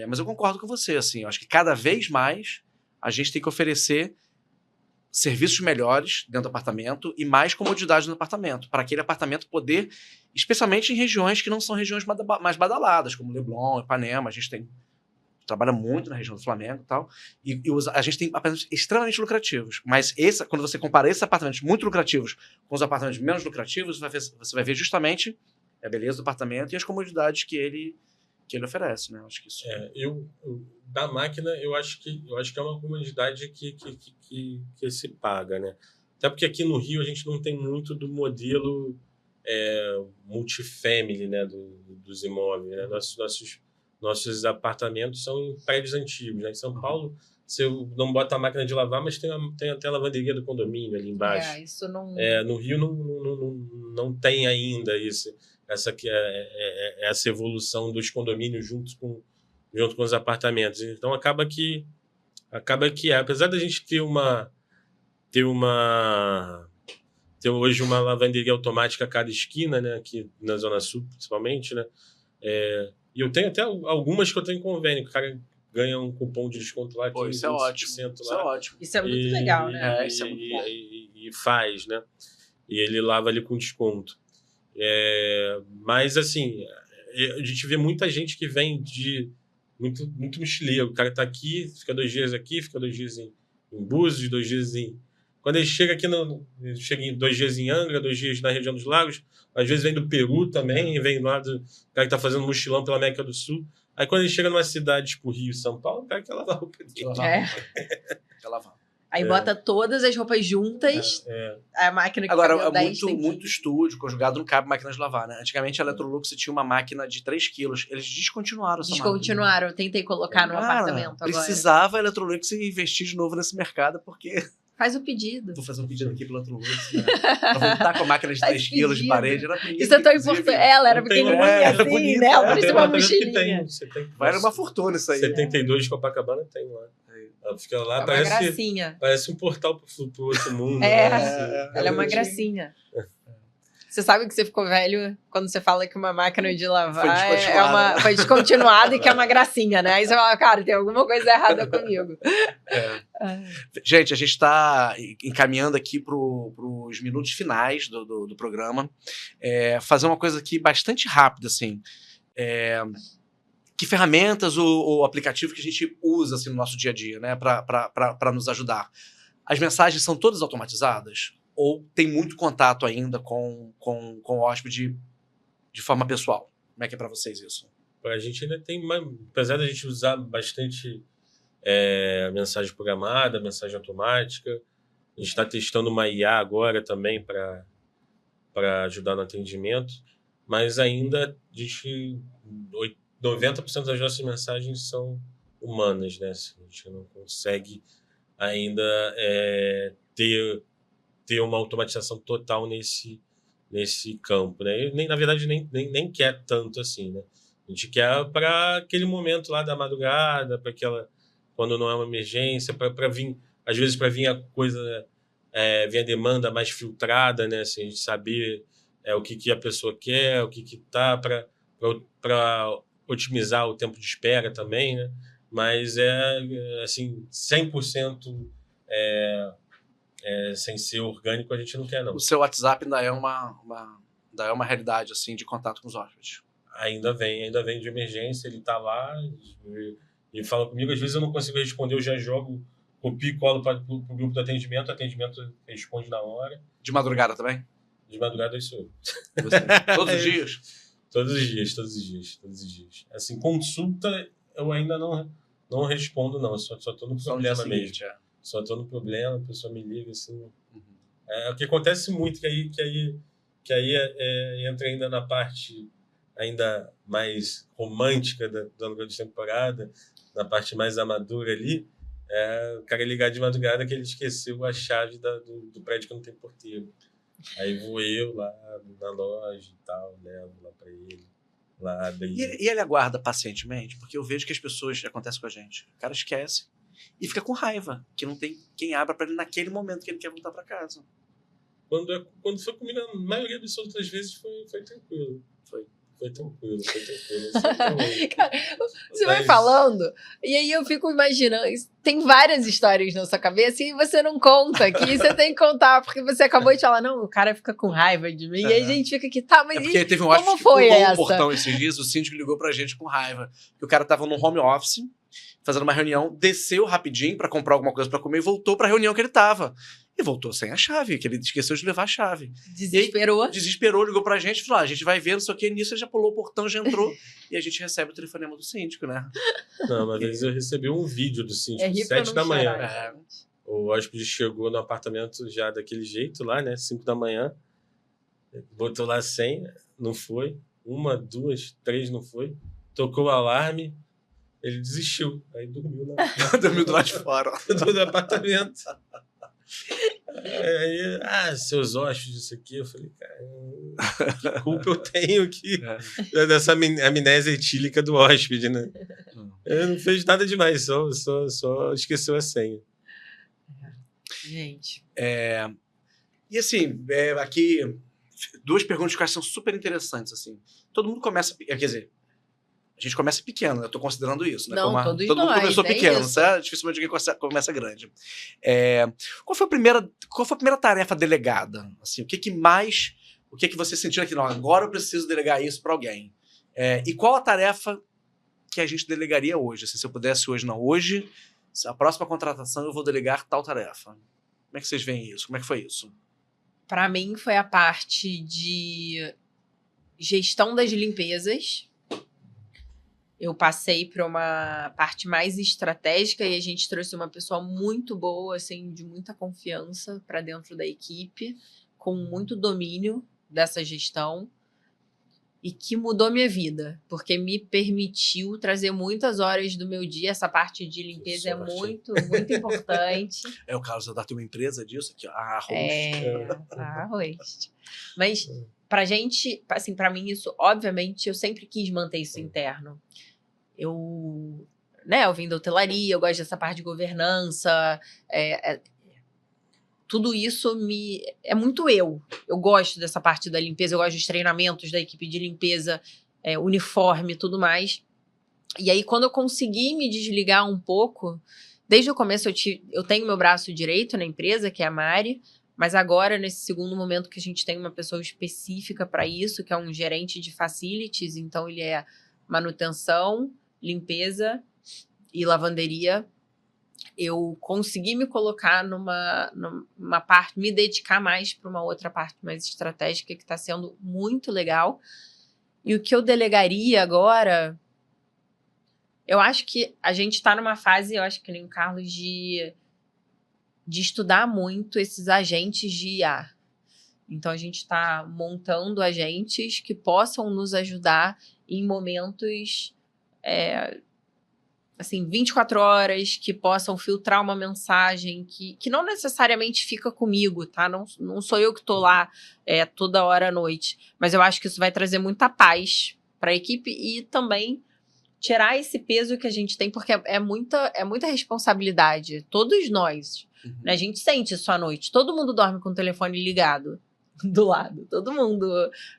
[SPEAKER 1] Mas eu concordo com você, assim, eu acho que cada vez mais a gente tem que oferecer serviços melhores dentro do apartamento e mais comodidade no apartamento, para aquele apartamento poder, especialmente em regiões que não são regiões mais badaladas, como Leblon, Ipanema, a gente trabalha muito na região do Flamengo e tal, e a gente tem apartamentos extremamente lucrativos, mas quando você compara esses apartamentos muito lucrativos com os apartamentos menos lucrativos, você vai ver justamente a beleza do apartamento e as comodidades que ele oferece, né? Acho que isso...
[SPEAKER 3] Da máquina, eu acho que é uma comodidade que se paga, né? Até porque aqui no Rio a gente não tem muito do modelo multifamily, né? Dos imóveis, né? Nossos apartamentos são em prédios antigos, né? Em São Paulo, você não bota a máquina de lavar, mas tem até a lavanderia do condomínio ali embaixo.
[SPEAKER 2] Isso não...
[SPEAKER 3] No Rio não tem ainda isso, essa evolução dos condomínios junto com os apartamentos. Então acaba que apesar da gente ter hoje uma lavanderia automática a cada esquina, né? Aqui na Zona Sul, principalmente, né? E eu tenho até algumas que eu tenho em convênio, que o cara ganha um cupom de desconto lá.
[SPEAKER 1] Pô, isso é ótimo. Isso é ótimo.
[SPEAKER 2] Isso é muito legal, né?
[SPEAKER 1] Isso é muito bom.
[SPEAKER 3] E faz, né? E ele lava ali com desconto. Mas, assim, a gente vê muita gente que vem de muito mochileiro. O cara tá aqui, fica 2 dias aqui, fica 2 dias em Búzios, 2 dias em... Quando ele chega aqui, chega em 2 dias em Angra, 2 dias na região dos Lagos, às vezes vem do Peru também, vem lá do cara que tá fazendo mochilão pela América do Sul. Aí quando ele chega numa cidade tipo Rio e São Paulo, o cara quer lavar a roupa dele.
[SPEAKER 1] Quer lavar.
[SPEAKER 2] Aí bota todas as roupas juntas, a máquina que
[SPEAKER 1] agora,
[SPEAKER 2] cabe 10
[SPEAKER 1] muito estúdio, conjugado, não cabe máquina de lavar, né? Antigamente a Electrolux tinha uma máquina de 3 quilos. Eles descontinuaram essa máquina.
[SPEAKER 2] Eu tentei colocar no apartamento agora.
[SPEAKER 1] Precisava a Electrolux investir de novo nesse mercado, porque...
[SPEAKER 2] Faz o pedido.
[SPEAKER 1] Vou fazer um pedido aqui pelo Electrolux, né? Pra voltar com a máquina de 3 quilos de parede.
[SPEAKER 2] Isso é tão importante. Ela era pequenininha assim,
[SPEAKER 1] bonita,
[SPEAKER 2] né? Ela parecia uma mochilinha.
[SPEAKER 1] Vai uma fortuna isso aí.
[SPEAKER 3] 72 de Copacabana tem lá. Ela fica lá,
[SPEAKER 2] uma gracinha.
[SPEAKER 3] Parece um portal pro outro mundo.
[SPEAKER 2] Ela é uma gracinha. Você sabe que você ficou velho quando você fala que uma máquina de lavar foi descontinuada e que é uma gracinha, né? Aí você fala, cara, tem alguma coisa errada comigo.
[SPEAKER 1] Gente, a gente está encaminhando aqui para os minutos finais do programa. Fazer uma coisa aqui bastante rápida, assim. Que ferramentas ou aplicativo que a gente usa assim, no nosso dia a dia, né, para nos ajudar? As mensagens são todas automatizadas? Ou tem muito contato ainda com o hóspede de forma pessoal? Como é que é para vocês isso?
[SPEAKER 3] A gente ainda tem, apesar da gente usar bastante mensagem programada, mensagem automática, a gente está testando uma IA agora também para ajudar no atendimento, mas ainda 90% das nossas mensagens são humanas, né? A gente não consegue ainda ter uma automatização total nesse campo, né? Na verdade, nem quer tanto assim, né? A gente quer para aquele momento lá da madrugada, para aquela quando não é uma emergência, para vir, às vezes para vir a coisa, vir a demanda mais filtrada, né? Assim, a gente saber o que a pessoa quer, o que tá para otimizar o tempo de espera também, né? Mas assim 100% sem ser orgânico, a gente não quer, não.
[SPEAKER 1] O seu WhatsApp ainda é uma realidade, assim, de contato com os hóspedes.
[SPEAKER 3] Ainda vem de emergência, ele tá lá e fala comigo. Às vezes eu não consigo responder, eu já jogo, copio e colo para o grupo do atendimento, o atendimento responde na hora.
[SPEAKER 1] De madrugada também?
[SPEAKER 3] De madrugada isso eu.
[SPEAKER 1] Todos os dias?
[SPEAKER 3] Todos os dias. Assim, consulta eu ainda não respondo, não. Eu só tô no problema mesmo. Só tô no problema, a pessoa me liga, assim. O que acontece muito, que aí entra ainda na parte ainda mais romântica da grande temporada, na parte mais amadora ali, o cara ligar de madrugada que ele esqueceu a chave do prédio que não tem porteiro. Aí vou eu lá na loja e tal, levo lá pra ele. Lá, daí...
[SPEAKER 1] E ele aguarda pacientemente? Porque eu vejo que as pessoas, acontece com a gente, o cara esquece e fica com raiva, que não tem quem abra pra ele naquele momento que ele quer voltar pra casa.
[SPEAKER 3] Quando foi comigo, a maioria das outras vezes foi tranquilo. Foi tranquilo.
[SPEAKER 2] Cara, você vai falando, e aí eu fico imaginando, tem várias histórias na sua cabeça e você não conta, que você tem que contar, porque você acabou de falar, não, o cara fica com raiva de mim, e aí a gente fica aqui, tá, mas
[SPEAKER 1] porque teve um
[SPEAKER 2] como
[SPEAKER 1] hóspede que
[SPEAKER 2] foi
[SPEAKER 1] pulou
[SPEAKER 2] essa?
[SPEAKER 1] o portão esses dias, o síndico ligou pra gente com raiva, que o cara tava num home office, fazendo uma reunião, desceu rapidinho pra comprar alguma coisa pra comer e voltou pra reunião que ele tava. E voltou sem a chave, que ele esqueceu de levar a chave.
[SPEAKER 2] Desesperou.
[SPEAKER 1] Desesperou, ligou pra gente, falou, a gente vai ver, não sei o que, nisso ele já pulou o portão, já entrou, e a gente recebe o telefonema do síndico, né?
[SPEAKER 3] Não, uma vez eu recebi um vídeo do síndico, 7 da manhã. O hóspede chegou no apartamento já daquele jeito lá, né, 5 da manhã, botou lá a senha, não foi, 1, 2, 3 não foi, tocou o alarme, ele desistiu, aí dormiu lá.
[SPEAKER 1] Dormiu do lado de fora.
[SPEAKER 3] Do apartamento. Aí, seus hóspedes, isso aqui. Eu falei, cara, que culpa eu tenho aqui dessa amnésia etílica do hóspede, né? Ele não fez nada demais, só esqueceu a senha.
[SPEAKER 2] Gente.
[SPEAKER 1] E assim, aqui, 2 perguntas que eu acho que são super interessantes, assim. Todo mundo começa, quer dizer, a gente começa pequeno, né? Eu tô considerando isso, né?
[SPEAKER 2] Não,
[SPEAKER 1] todo mundo começou pequeno, certo? Dificilmente alguém começa grande. Qual foi a primeira tarefa delegada? Assim, o que você sentiu aqui? Não, agora eu preciso delegar isso para alguém. E qual a tarefa que a gente delegaria hoje? Assim, se eu pudesse hoje, a próxima contratação eu vou delegar tal tarefa. Como é que vocês veem isso? Como é que foi isso?
[SPEAKER 2] Para mim foi a parte de gestão das limpezas. Eu passei para uma parte mais estratégica e a gente trouxe uma pessoa muito boa, assim, de muita confiança para dentro da equipe, com muito domínio dessa gestão e que mudou minha vida, porque me permitiu trazer muitas horas do meu dia. Essa parte de limpeza é muito, muito importante.
[SPEAKER 1] O Carlos Adar tem uma empresa disso aqui, a
[SPEAKER 2] Host. Mas pra gente, assim, pra mim isso, obviamente, eu sempre quis manter isso interno. Eu vim da hotelaria, eu gosto dessa parte de governança, tudo isso é muito eu. Eu gosto dessa parte da limpeza, eu gosto dos treinamentos da equipe de limpeza, uniforme e tudo mais. E aí, quando eu consegui me desligar um pouco, desde o começo eu tenho meu braço direito na empresa, que é a Mari, mas agora, nesse segundo momento que a gente tem uma pessoa específica para isso, que é um gerente de facilities, então ele é manutenção, limpeza e lavanderia, eu consegui me colocar numa parte, me dedicar mais para uma outra parte mais estratégica que está sendo muito legal. E o que eu delegaria agora, eu acho que a gente está numa fase, eu acho que nem o Carlos, de estudar muito esses agentes de IA. Então, a gente está montando agentes que possam nos ajudar em momentos, assim, 24 horas, que possam filtrar uma mensagem que não necessariamente fica comigo, tá? Não sou eu que estou lá toda hora à noite. Mas eu acho que isso vai trazer muita paz para a equipe e também tirar esse peso que a gente tem, porque é muita responsabilidade. Todos nós, né? A gente sente isso à noite. Todo mundo dorme com o telefone ligado do lado. Todo mundo,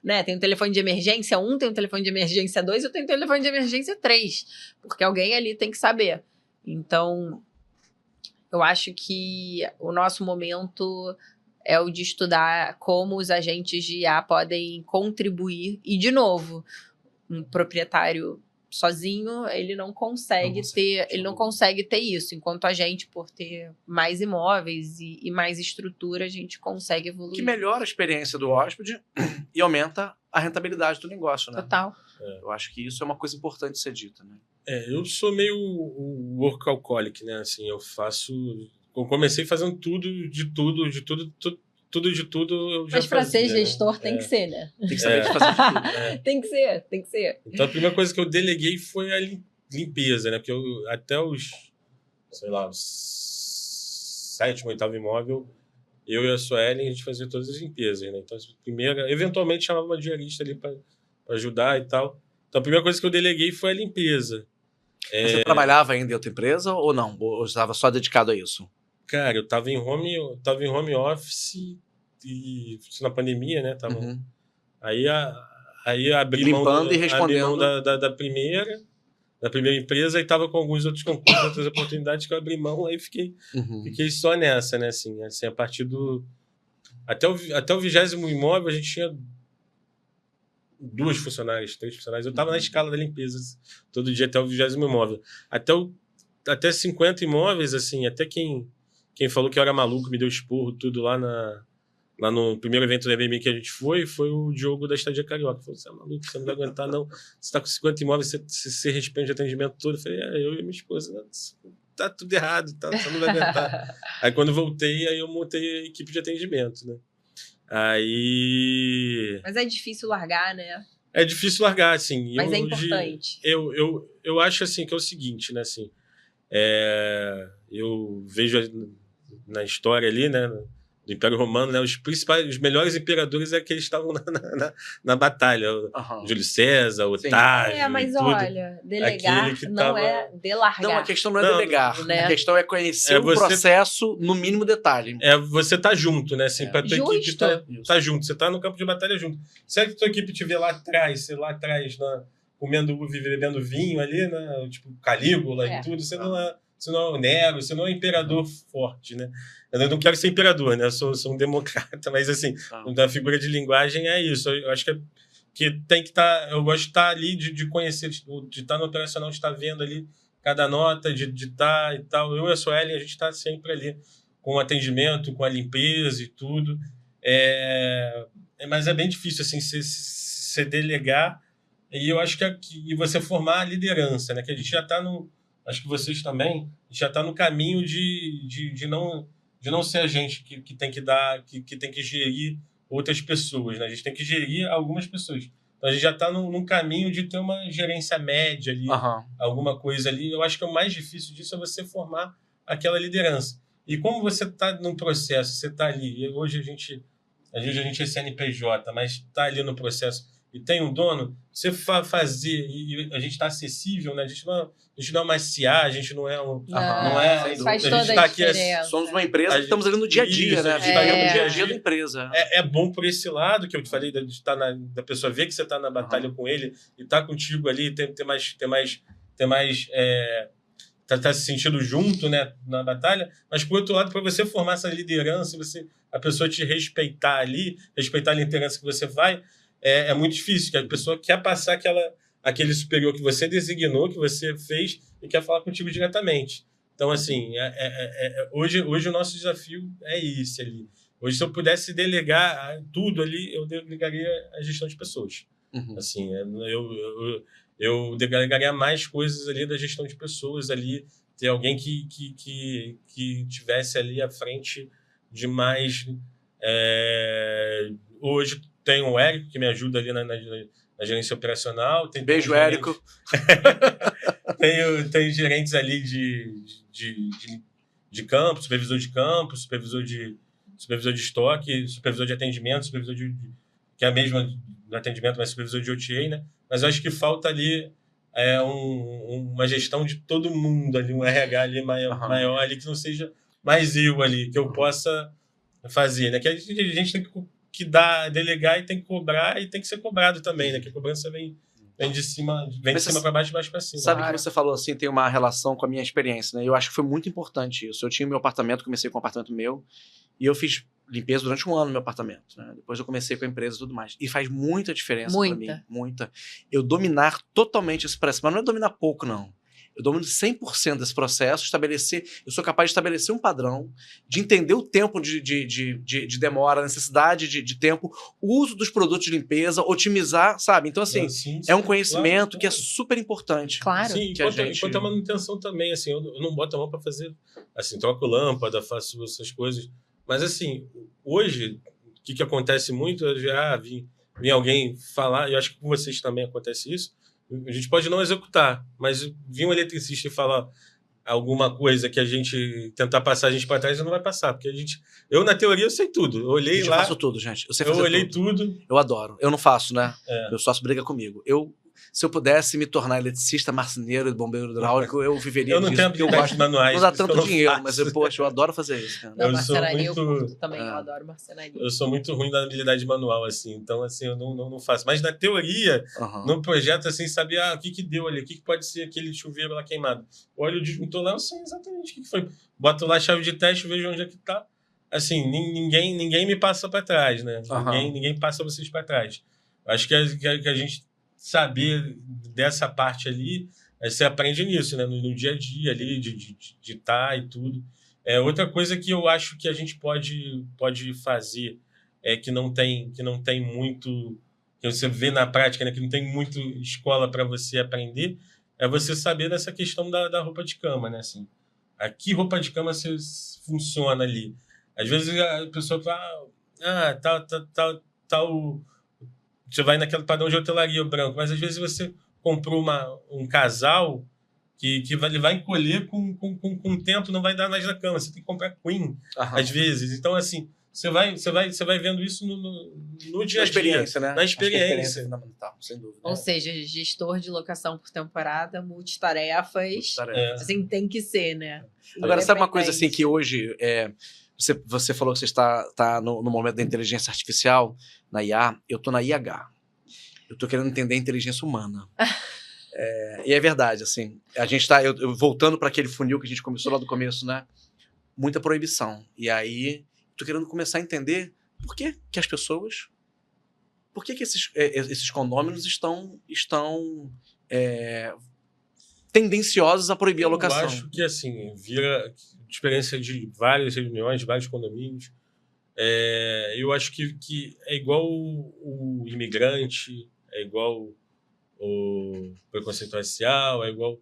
[SPEAKER 2] né? Tem um telefone de emergência 1, tem um telefone de emergência 2, eu tenho um telefone de emergência 3. Porque alguém ali tem que saber. Então, Eu acho que o nosso momento é o de estudar como os agentes de IA podem contribuir. E, de novo, um proprietário sozinho, ele não consegue ter isso. Enquanto a gente, por ter mais imóveis e mais estrutura, a gente consegue evoluir.
[SPEAKER 1] Que melhora a experiência do hóspede e aumenta a rentabilidade do negócio, né?
[SPEAKER 2] Total.
[SPEAKER 1] Eu acho que isso é uma coisa importante de ser dita, né?
[SPEAKER 3] Eu sou meio workaholic, né? Assim, eu comecei fazendo tudo, de tudo, eu já
[SPEAKER 2] Mas para ser
[SPEAKER 3] fazia,
[SPEAKER 2] gestor
[SPEAKER 3] né?
[SPEAKER 2] tem que ser, né?
[SPEAKER 1] Tem que saber de fazer de tudo.
[SPEAKER 2] Tem que ser.
[SPEAKER 3] Então a primeira coisa que eu deleguei foi a limpeza, né? Porque até os 7º, 8º imóvel, eu e a Suelen, a gente fazia todas as limpezas, né? Então, eventualmente chamava uma diarista ali para ajudar e tal. Então a primeira coisa que eu deleguei foi a limpeza.
[SPEAKER 1] Você trabalhava ainda em outra empresa ou não? Ou estava só dedicado a isso?
[SPEAKER 3] Cara, eu tava em home office e na pandemia, né? Aí abri
[SPEAKER 1] Limpando e
[SPEAKER 3] abri mão
[SPEAKER 1] respondendo.
[SPEAKER 3] da primeira empresa e tava com alguns outros concursos, outras oportunidades que eu abri mão, aí fiquei só nessa, né? Assim, a partir do... Até o 20º imóvel, a gente tinha 2 funcionárias, 3 funcionários. Eu tava na escala da limpeza todo dia até o 20º imóvel. Até 50 imóveis, assim, até quem falou que eu era maluco, me deu esporro, tudo lá no primeiro evento da EBM que a gente foi o Diogo da Estadia Carioca. Falou, você é maluco, você não vai aguentar, não. Você tá com 50 imóveis, você responde de atendimento todo. Eu falei, eu e minha esposa, tá tudo errado, você não vai aguentar. Aí quando voltei, aí eu montei a equipe de atendimento, né? Aí...
[SPEAKER 2] Mas é difícil largar, né?
[SPEAKER 3] É difícil largar, assim.
[SPEAKER 2] Mas é importante.
[SPEAKER 3] Eu acho, assim, que é o seguinte, né, assim... eu vejo na história ali, né, do Império Romano, né, os melhores imperadores é que eles estavam na batalha. Júlio César, Otávio,
[SPEAKER 2] mas
[SPEAKER 3] tudo.
[SPEAKER 2] olha, delegar não é delargar.
[SPEAKER 1] Não, a questão não é delegar.
[SPEAKER 2] Né?
[SPEAKER 1] A questão é conhecer o processo no mínimo detalhe.
[SPEAKER 3] Você tá junto, né? Assim, pra tua equipe tá junto. Você tá no campo de batalha junto. Se a tua equipe estiver lá atrás, comendo uva e bebendo vinho ali, né? Tipo Calígula e tudo, você não é o Nero, você não é um imperador forte, né? Eu não quero ser imperador, né? Eu sou um democrata, mas assim, a figura de linguagem é isso. Eu acho que tem que estar... Eu gosto de estar ali, de conhecer, de estar no operacional, de estar vendo ali cada nota, de estar e tal. Eu e a Suelen, a gente está sempre ali com o atendimento, com a limpeza e tudo. Mas é bem difícil, assim, você delegar. E eu acho que você formar a liderança, né? Que a gente já está no... Acho que vocês também já está no caminho de não ser a gente que tem que dar, que tem que gerir outras pessoas, né? A gente tem que gerir algumas pessoas. Então a gente já está num caminho de ter uma gerência média ali, alguma coisa ali. Eu acho que o mais difícil disso é você formar aquela liderança. E como você está num processo, você está ali, hoje a gente é CNPJ, mas está ali no processo e tem um dono, você fazer, e a gente está acessível, né? A gente não é uma SA, a gente não é um...
[SPEAKER 2] Não
[SPEAKER 3] é,
[SPEAKER 2] faz
[SPEAKER 3] a
[SPEAKER 2] toda
[SPEAKER 3] gente tá
[SPEAKER 2] a
[SPEAKER 3] aqui,
[SPEAKER 2] diferença.
[SPEAKER 1] Somos uma empresa que estamos ali no dia a dia,
[SPEAKER 3] isso,
[SPEAKER 1] né?
[SPEAKER 3] a gente tá ali no
[SPEAKER 1] dia a dia da empresa.
[SPEAKER 3] É bom por esse lado que eu te falei, de estar da pessoa ver que você está na batalha com ele e tá contigo ali, ter mais tá se sentindo junto, né, na batalha, mas por outro lado, para você formar essa liderança, a pessoa te respeitar ali, respeitar a liderança que você vai, é muito difícil, que a pessoa quer passar aquele superior que você designou, que você fez e quer falar contigo diretamente. Então, assim, hoje o nosso desafio é esse ali. Hoje, se eu pudesse delegar tudo ali, eu delegaria a gestão de pessoas. Assim, eu delegaria mais coisas ali da gestão de pessoas ali, ter alguém que tivesse ali à frente de mais... Hoje tem o Érico, que me ajuda ali na gerência operacional.
[SPEAKER 1] Beijo, Érico.
[SPEAKER 3] Tem gerentes ali de campo, supervisor de campo, supervisor de estoque, supervisor de atendimento, supervisor que é a mesma do atendimento, mas supervisor de OTA, né? Mas eu acho que falta ali uma gestão de todo mundo ali, um RH ali maior ali, que não seja mais eu ali, que eu possa fazer, né? Que a gente tem que delegar e tem que cobrar e tem que ser cobrado também, né? Que a cobrança Vem de cima
[SPEAKER 1] Mas
[SPEAKER 3] para baixo, de baixo para cima.
[SPEAKER 1] Sabe
[SPEAKER 2] Claro.
[SPEAKER 1] que você falou assim, tem uma relação com a minha experiência, né? Eu acho que foi muito importante isso. Eu tinha meu apartamento, comecei com um apartamento meu, e eu fiz limpeza durante um ano no meu apartamento, né? Depois eu comecei com a empresa e tudo mais. E faz muita diferença pra mim.
[SPEAKER 2] Muita.
[SPEAKER 1] Muita. Eu dominar totalmente esse processo, mas não é dominar pouco, não. Eu domino 100% desse processo, eu sou capaz de estabelecer um padrão, de entender o tempo de demora, a necessidade de tempo, o uso dos produtos de limpeza, otimizar, sabe? Então, assim, é um conhecimento que é super importante.
[SPEAKER 2] Claro.
[SPEAKER 3] Sim,
[SPEAKER 1] que a
[SPEAKER 3] enquanto a manutenção também, assim, eu não boto a mão para fazer, assim, troco lâmpada, faço essas coisas, mas assim, hoje, o que acontece muito, eu já vim alguém falar, e eu acho que com vocês também acontece isso, a gente pode não executar, mas vir um eletricista e falar alguma coisa que a gente tentar passar a gente para trás, não vai passar, porque eu na teoria eu sei tudo, eu olhei
[SPEAKER 1] Eu
[SPEAKER 3] lá,
[SPEAKER 1] faço tudo, gente. Eu sei
[SPEAKER 3] eu
[SPEAKER 1] fazer
[SPEAKER 3] olhei
[SPEAKER 1] tudo.
[SPEAKER 3] tudo.
[SPEAKER 1] Eu adoro. Eu não faço, né?
[SPEAKER 3] É.
[SPEAKER 1] Meu sócio briga comigo. Se eu pudesse me tornar eletricista, marceneiro e bombeiro hidráulico, eu viveria
[SPEAKER 3] Eu não
[SPEAKER 1] disso.
[SPEAKER 3] tenho
[SPEAKER 1] porque eu
[SPEAKER 3] habilidades
[SPEAKER 1] gosto.
[SPEAKER 3] manuais.
[SPEAKER 1] Não dá
[SPEAKER 3] por isso que
[SPEAKER 1] tanto
[SPEAKER 3] eu não
[SPEAKER 1] dinheiro,
[SPEAKER 3] faço.
[SPEAKER 1] mas poxa, eu adoro fazer isso, cara.
[SPEAKER 2] Não,
[SPEAKER 3] Eu sou
[SPEAKER 2] marcenaria eu
[SPEAKER 3] muito-
[SPEAKER 2] curto também,
[SPEAKER 1] É.
[SPEAKER 2] eu adoro marcenaria.
[SPEAKER 3] Eu sou muito ruim na habilidade manual, assim, então assim, eu não faço. Mas na teoria,
[SPEAKER 1] Aham.
[SPEAKER 3] no projeto, assim, sabia o que deu ali, o que pode ser aquele chuveiro lá queimado. Olha o disjuntor lá, eu sei exatamente o que foi. Boto lá a chave de teste, vejo onde é que tá. Assim, ninguém me passa para trás, né?
[SPEAKER 1] Aham.
[SPEAKER 3] Ninguém passa vocês para trás. Acho que a gente saber dessa parte ali, você aprende nisso, né? No dia a dia ali, de estar e tudo. Outra coisa que eu acho que a gente pode fazer que não tem muito, que você vê na prática, né, que não tem muito escola para você aprender, é você saber dessa questão da roupa de cama, né? Assim, a que roupa de cama funciona ali. Às vezes a pessoa fala, tal, você vai naquele padrão de hotelaria branco, mas às vezes você comprou um casal que ele vai encolher com o tempo, não vai dar mais na cama. Você tem que comprar queen,
[SPEAKER 1] Aham.
[SPEAKER 3] às vezes. Então, assim, você vai vendo isso no dia
[SPEAKER 1] Na
[SPEAKER 3] a dia.
[SPEAKER 1] experiência, né?
[SPEAKER 3] Na
[SPEAKER 1] Acho que a
[SPEAKER 3] experiência.
[SPEAKER 1] é fundamental, sem dúvida.
[SPEAKER 2] Ou seja, gestor de locação por temporada, multitarefas, assim tem que ser, né?
[SPEAKER 1] Agora, sabe uma coisa assim
[SPEAKER 2] Independente.
[SPEAKER 1] que hoje você falou que você está no momento da inteligência artificial, na IA, eu estou na IH. Eu estou querendo entender a inteligência humana. E é verdade, assim, a gente está voltando para aquele funil que a gente começou lá do começo, né? Muita proibição. E aí, estou querendo começar a entender por que as pessoas, por que esses condôminos estão tendenciosos a proibir a locação.
[SPEAKER 3] Eu acho que, assim, vira experiência de várias reuniões, de vários condomínios. Eu acho que é igual o imigrante, é igual o preconceito racial, é igual...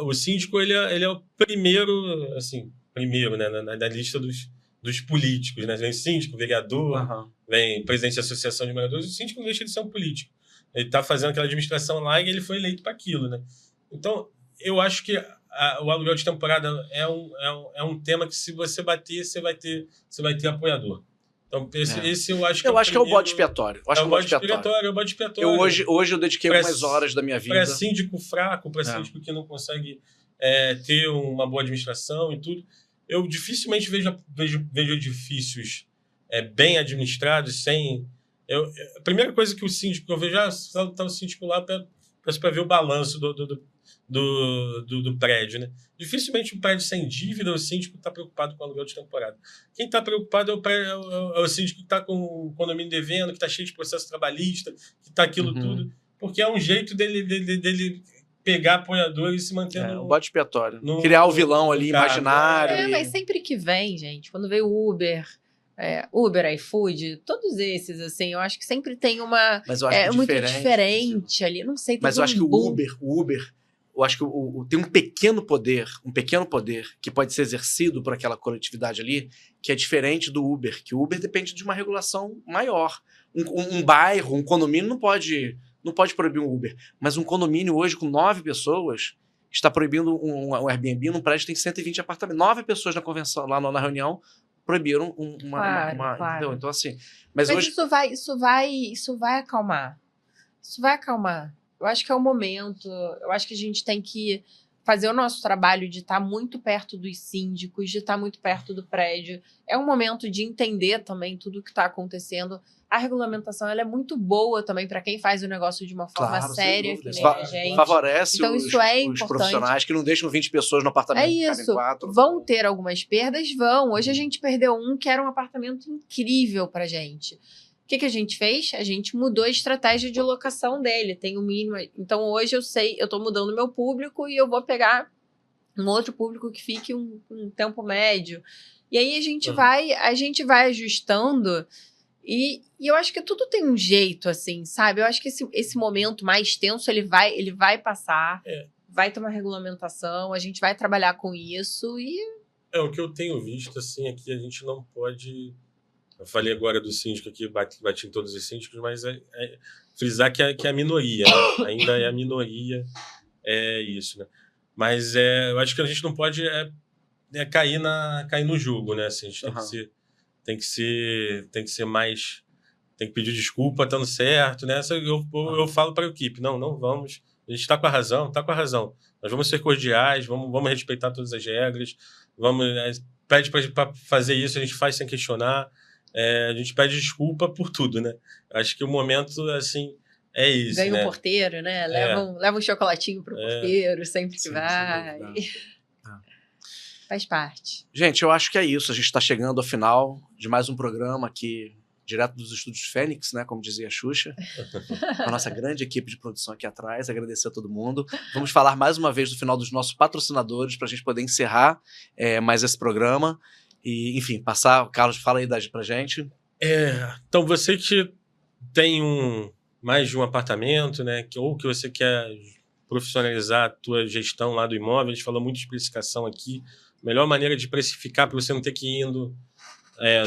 [SPEAKER 3] O síndico, ele é o primeiro, assim, né, na lista dos políticos, né? Vem síndico, vereador,
[SPEAKER 1] Aham.
[SPEAKER 3] vem presidente da associação de moradores, o síndico não deixa de ser um político. Ele está fazendo aquela administração lá e ele foi eleito para aquilo, né? Então, eu acho que o aluguel de temporada é um tema que, se você bater, você vai ter apoiador. Então, esse eu acho que
[SPEAKER 1] Eu acho que é o bode
[SPEAKER 3] primeiro-
[SPEAKER 1] expiatório.
[SPEAKER 3] É o bode expiatório.
[SPEAKER 1] Hoje eu dediquei
[SPEAKER 3] Pra-
[SPEAKER 1] algumas horas da minha vida.
[SPEAKER 3] Para síndico fraco, para
[SPEAKER 1] É.
[SPEAKER 3] síndico que não consegue ter uma boa administração e tudo, eu dificilmente vejo edifícios bem administrados, sem... a primeira coisa que o síndico, eu vejo, está o síndico lá para ver o balanço do prédio, né? Dificilmente um prédio sem dívida, o síndico está preocupado com o aluguel de temporada. Quem está preocupado é o síndico que está com o condomínio devendo, que está cheio de processo trabalhista, que está aquilo tudo, porque é um jeito dele pegar apoiador e se manter
[SPEAKER 1] O bode expiatório.
[SPEAKER 3] no-
[SPEAKER 1] Criar o vilão ali,
[SPEAKER 3] no cargo.
[SPEAKER 1] imaginário.
[SPEAKER 2] Mas sempre que vem, gente, quando veio o Uber, iFood, todos esses, assim, eu acho que sempre tem uma...
[SPEAKER 1] Mas eu acho que
[SPEAKER 2] muito diferente ali, não sei.
[SPEAKER 1] Mas
[SPEAKER 2] teve
[SPEAKER 1] eu acho que
[SPEAKER 2] um
[SPEAKER 1] o
[SPEAKER 2] boom.
[SPEAKER 1] Uber, eu acho que tem um pequeno poder que pode ser exercido por aquela coletividade ali, que é diferente do Uber, que o Uber depende de uma regulação maior. Um bairro, um condomínio não pode proibir um Uber, mas um condomínio hoje com 9 pessoas está proibindo um Airbnb num prédio que tem 120 apartamentos. 9 pessoas na convenção, lá na reunião, proibiram uma
[SPEAKER 2] Claro.
[SPEAKER 1] entendeu? Então, assim... Mas hoje...
[SPEAKER 2] isso vai acalmar. Isso vai acalmar. Eu acho que é o momento. Eu acho que a gente tem que fazer o nosso trabalho de estar muito perto dos síndicos, de estar muito perto do prédio. É um momento de entender também tudo o que está acontecendo. A regulamentação ela é muito boa também para quem faz o negócio de uma forma séria, que nem a gente.
[SPEAKER 1] Favorece
[SPEAKER 2] então,
[SPEAKER 1] os,
[SPEAKER 2] isso é
[SPEAKER 1] os
[SPEAKER 2] importante.
[SPEAKER 1] profissionais que não deixam 20 pessoas no apartamento.
[SPEAKER 2] É isso.
[SPEAKER 1] 4.
[SPEAKER 2] Vão ter algumas perdas? Vão. Hoje a gente perdeu um que era um apartamento incrível pra gente. O que a gente fez? A gente mudou a estratégia de locação dele. Tem o mínimo. Então, hoje eu sei, eu tô mudando o meu público e eu vou pegar um outro público que fique um tempo médio. E aí a gente vai ajustando. E eu acho que tudo tem um jeito, assim, sabe? Eu acho que esse momento mais tenso, ele vai passar. Vai ter uma regulamentação, a gente vai trabalhar com isso e...
[SPEAKER 3] O que eu tenho visto, assim, é que a gente não pode... Eu falei agora do síndico aqui, bati em todos os síndicos, mas frisar que é a minoria, né? Ainda é a minoria, é isso, né? Mas eu acho que a gente não pode cair no jogo, né? Assim, a gente tem que ser mais... Tem que pedir desculpa, estando certo, né? Eu falo para a equipe, não vamos... A gente está com a razão, Nós vamos ser cordiais, vamos respeitar todas as regras, pede para fazer isso, a gente faz sem questionar, a gente pede desculpa por tudo, né? Acho que o momento, assim, é isso,
[SPEAKER 2] Ganha
[SPEAKER 3] né?
[SPEAKER 2] um porteiro, né? Leva um chocolatinho pro porteiro sempre que vai. Faz parte.
[SPEAKER 1] Gente, eu acho que é isso. A gente está chegando ao final de mais um programa aqui, direto dos estúdios Fênix, né? Como dizia a Xuxa. A nossa grande equipe de produção aqui atrás. Agradecer a todo mundo. Vamos falar mais uma vez do final dos nossos patrocinadores para a gente poder encerrar mais esse programa. E, enfim, passar... Carlos, fala aí pra gente.
[SPEAKER 3] Então, você que tem mais de um apartamento, né? Ou que você quer profissionalizar a tua gestão lá do imóvel, a gente falou muito de precificação aqui. Melhor maneira de precificar para você não ter que ir indo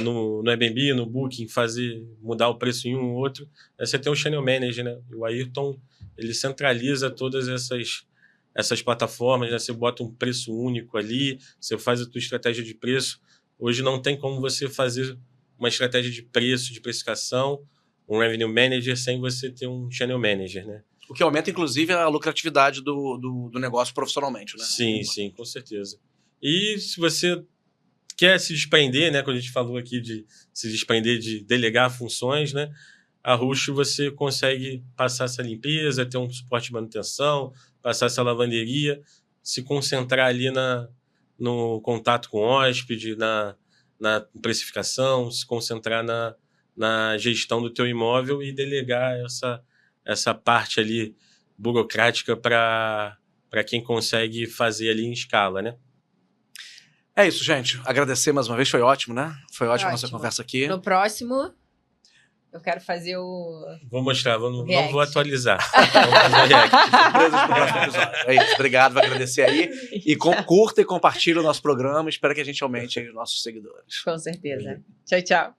[SPEAKER 3] no Airbnb, no Booking, mudar o preço em um ou outro, você tem o Channel Manager, né? O Ayrton, ele centraliza todas essas plataformas, né? Você bota um preço único ali, você faz a tua estratégia de preço. Hoje não tem como você fazer uma estratégia de preço, de precificação, um Revenue Manager, sem você ter um Channel Manager, né?
[SPEAKER 1] O que aumenta, inclusive, a lucratividade do negócio profissionalmente, né?
[SPEAKER 3] Sim, com certeza. E se você quer se desprender, né? Quando a gente falou aqui de se desprender, de delegar funções, né? A Rush você consegue passar essa limpeza, ter um suporte de manutenção, passar essa lavanderia, se concentrar ali no contato com o hóspede, na precificação, se concentrar na gestão do teu imóvel e delegar essa parte ali burocrática para quem consegue fazer ali em escala, né?
[SPEAKER 1] É isso, gente. Agradecer mais uma vez, foi ótimo, né? Foi ótima a nossa conversa aqui.
[SPEAKER 2] No próximo, eu quero fazer o...
[SPEAKER 3] Vou mostrar, não vou atualizar.
[SPEAKER 1] Vamos fazer o react. Surpresas pro próximo episódio. É isso, obrigado, vou agradecer aí. E curta e compartilha o nosso programa. Espero que a gente aumente aí os nossos seguidores.
[SPEAKER 2] Com certeza. Tchau, tchau.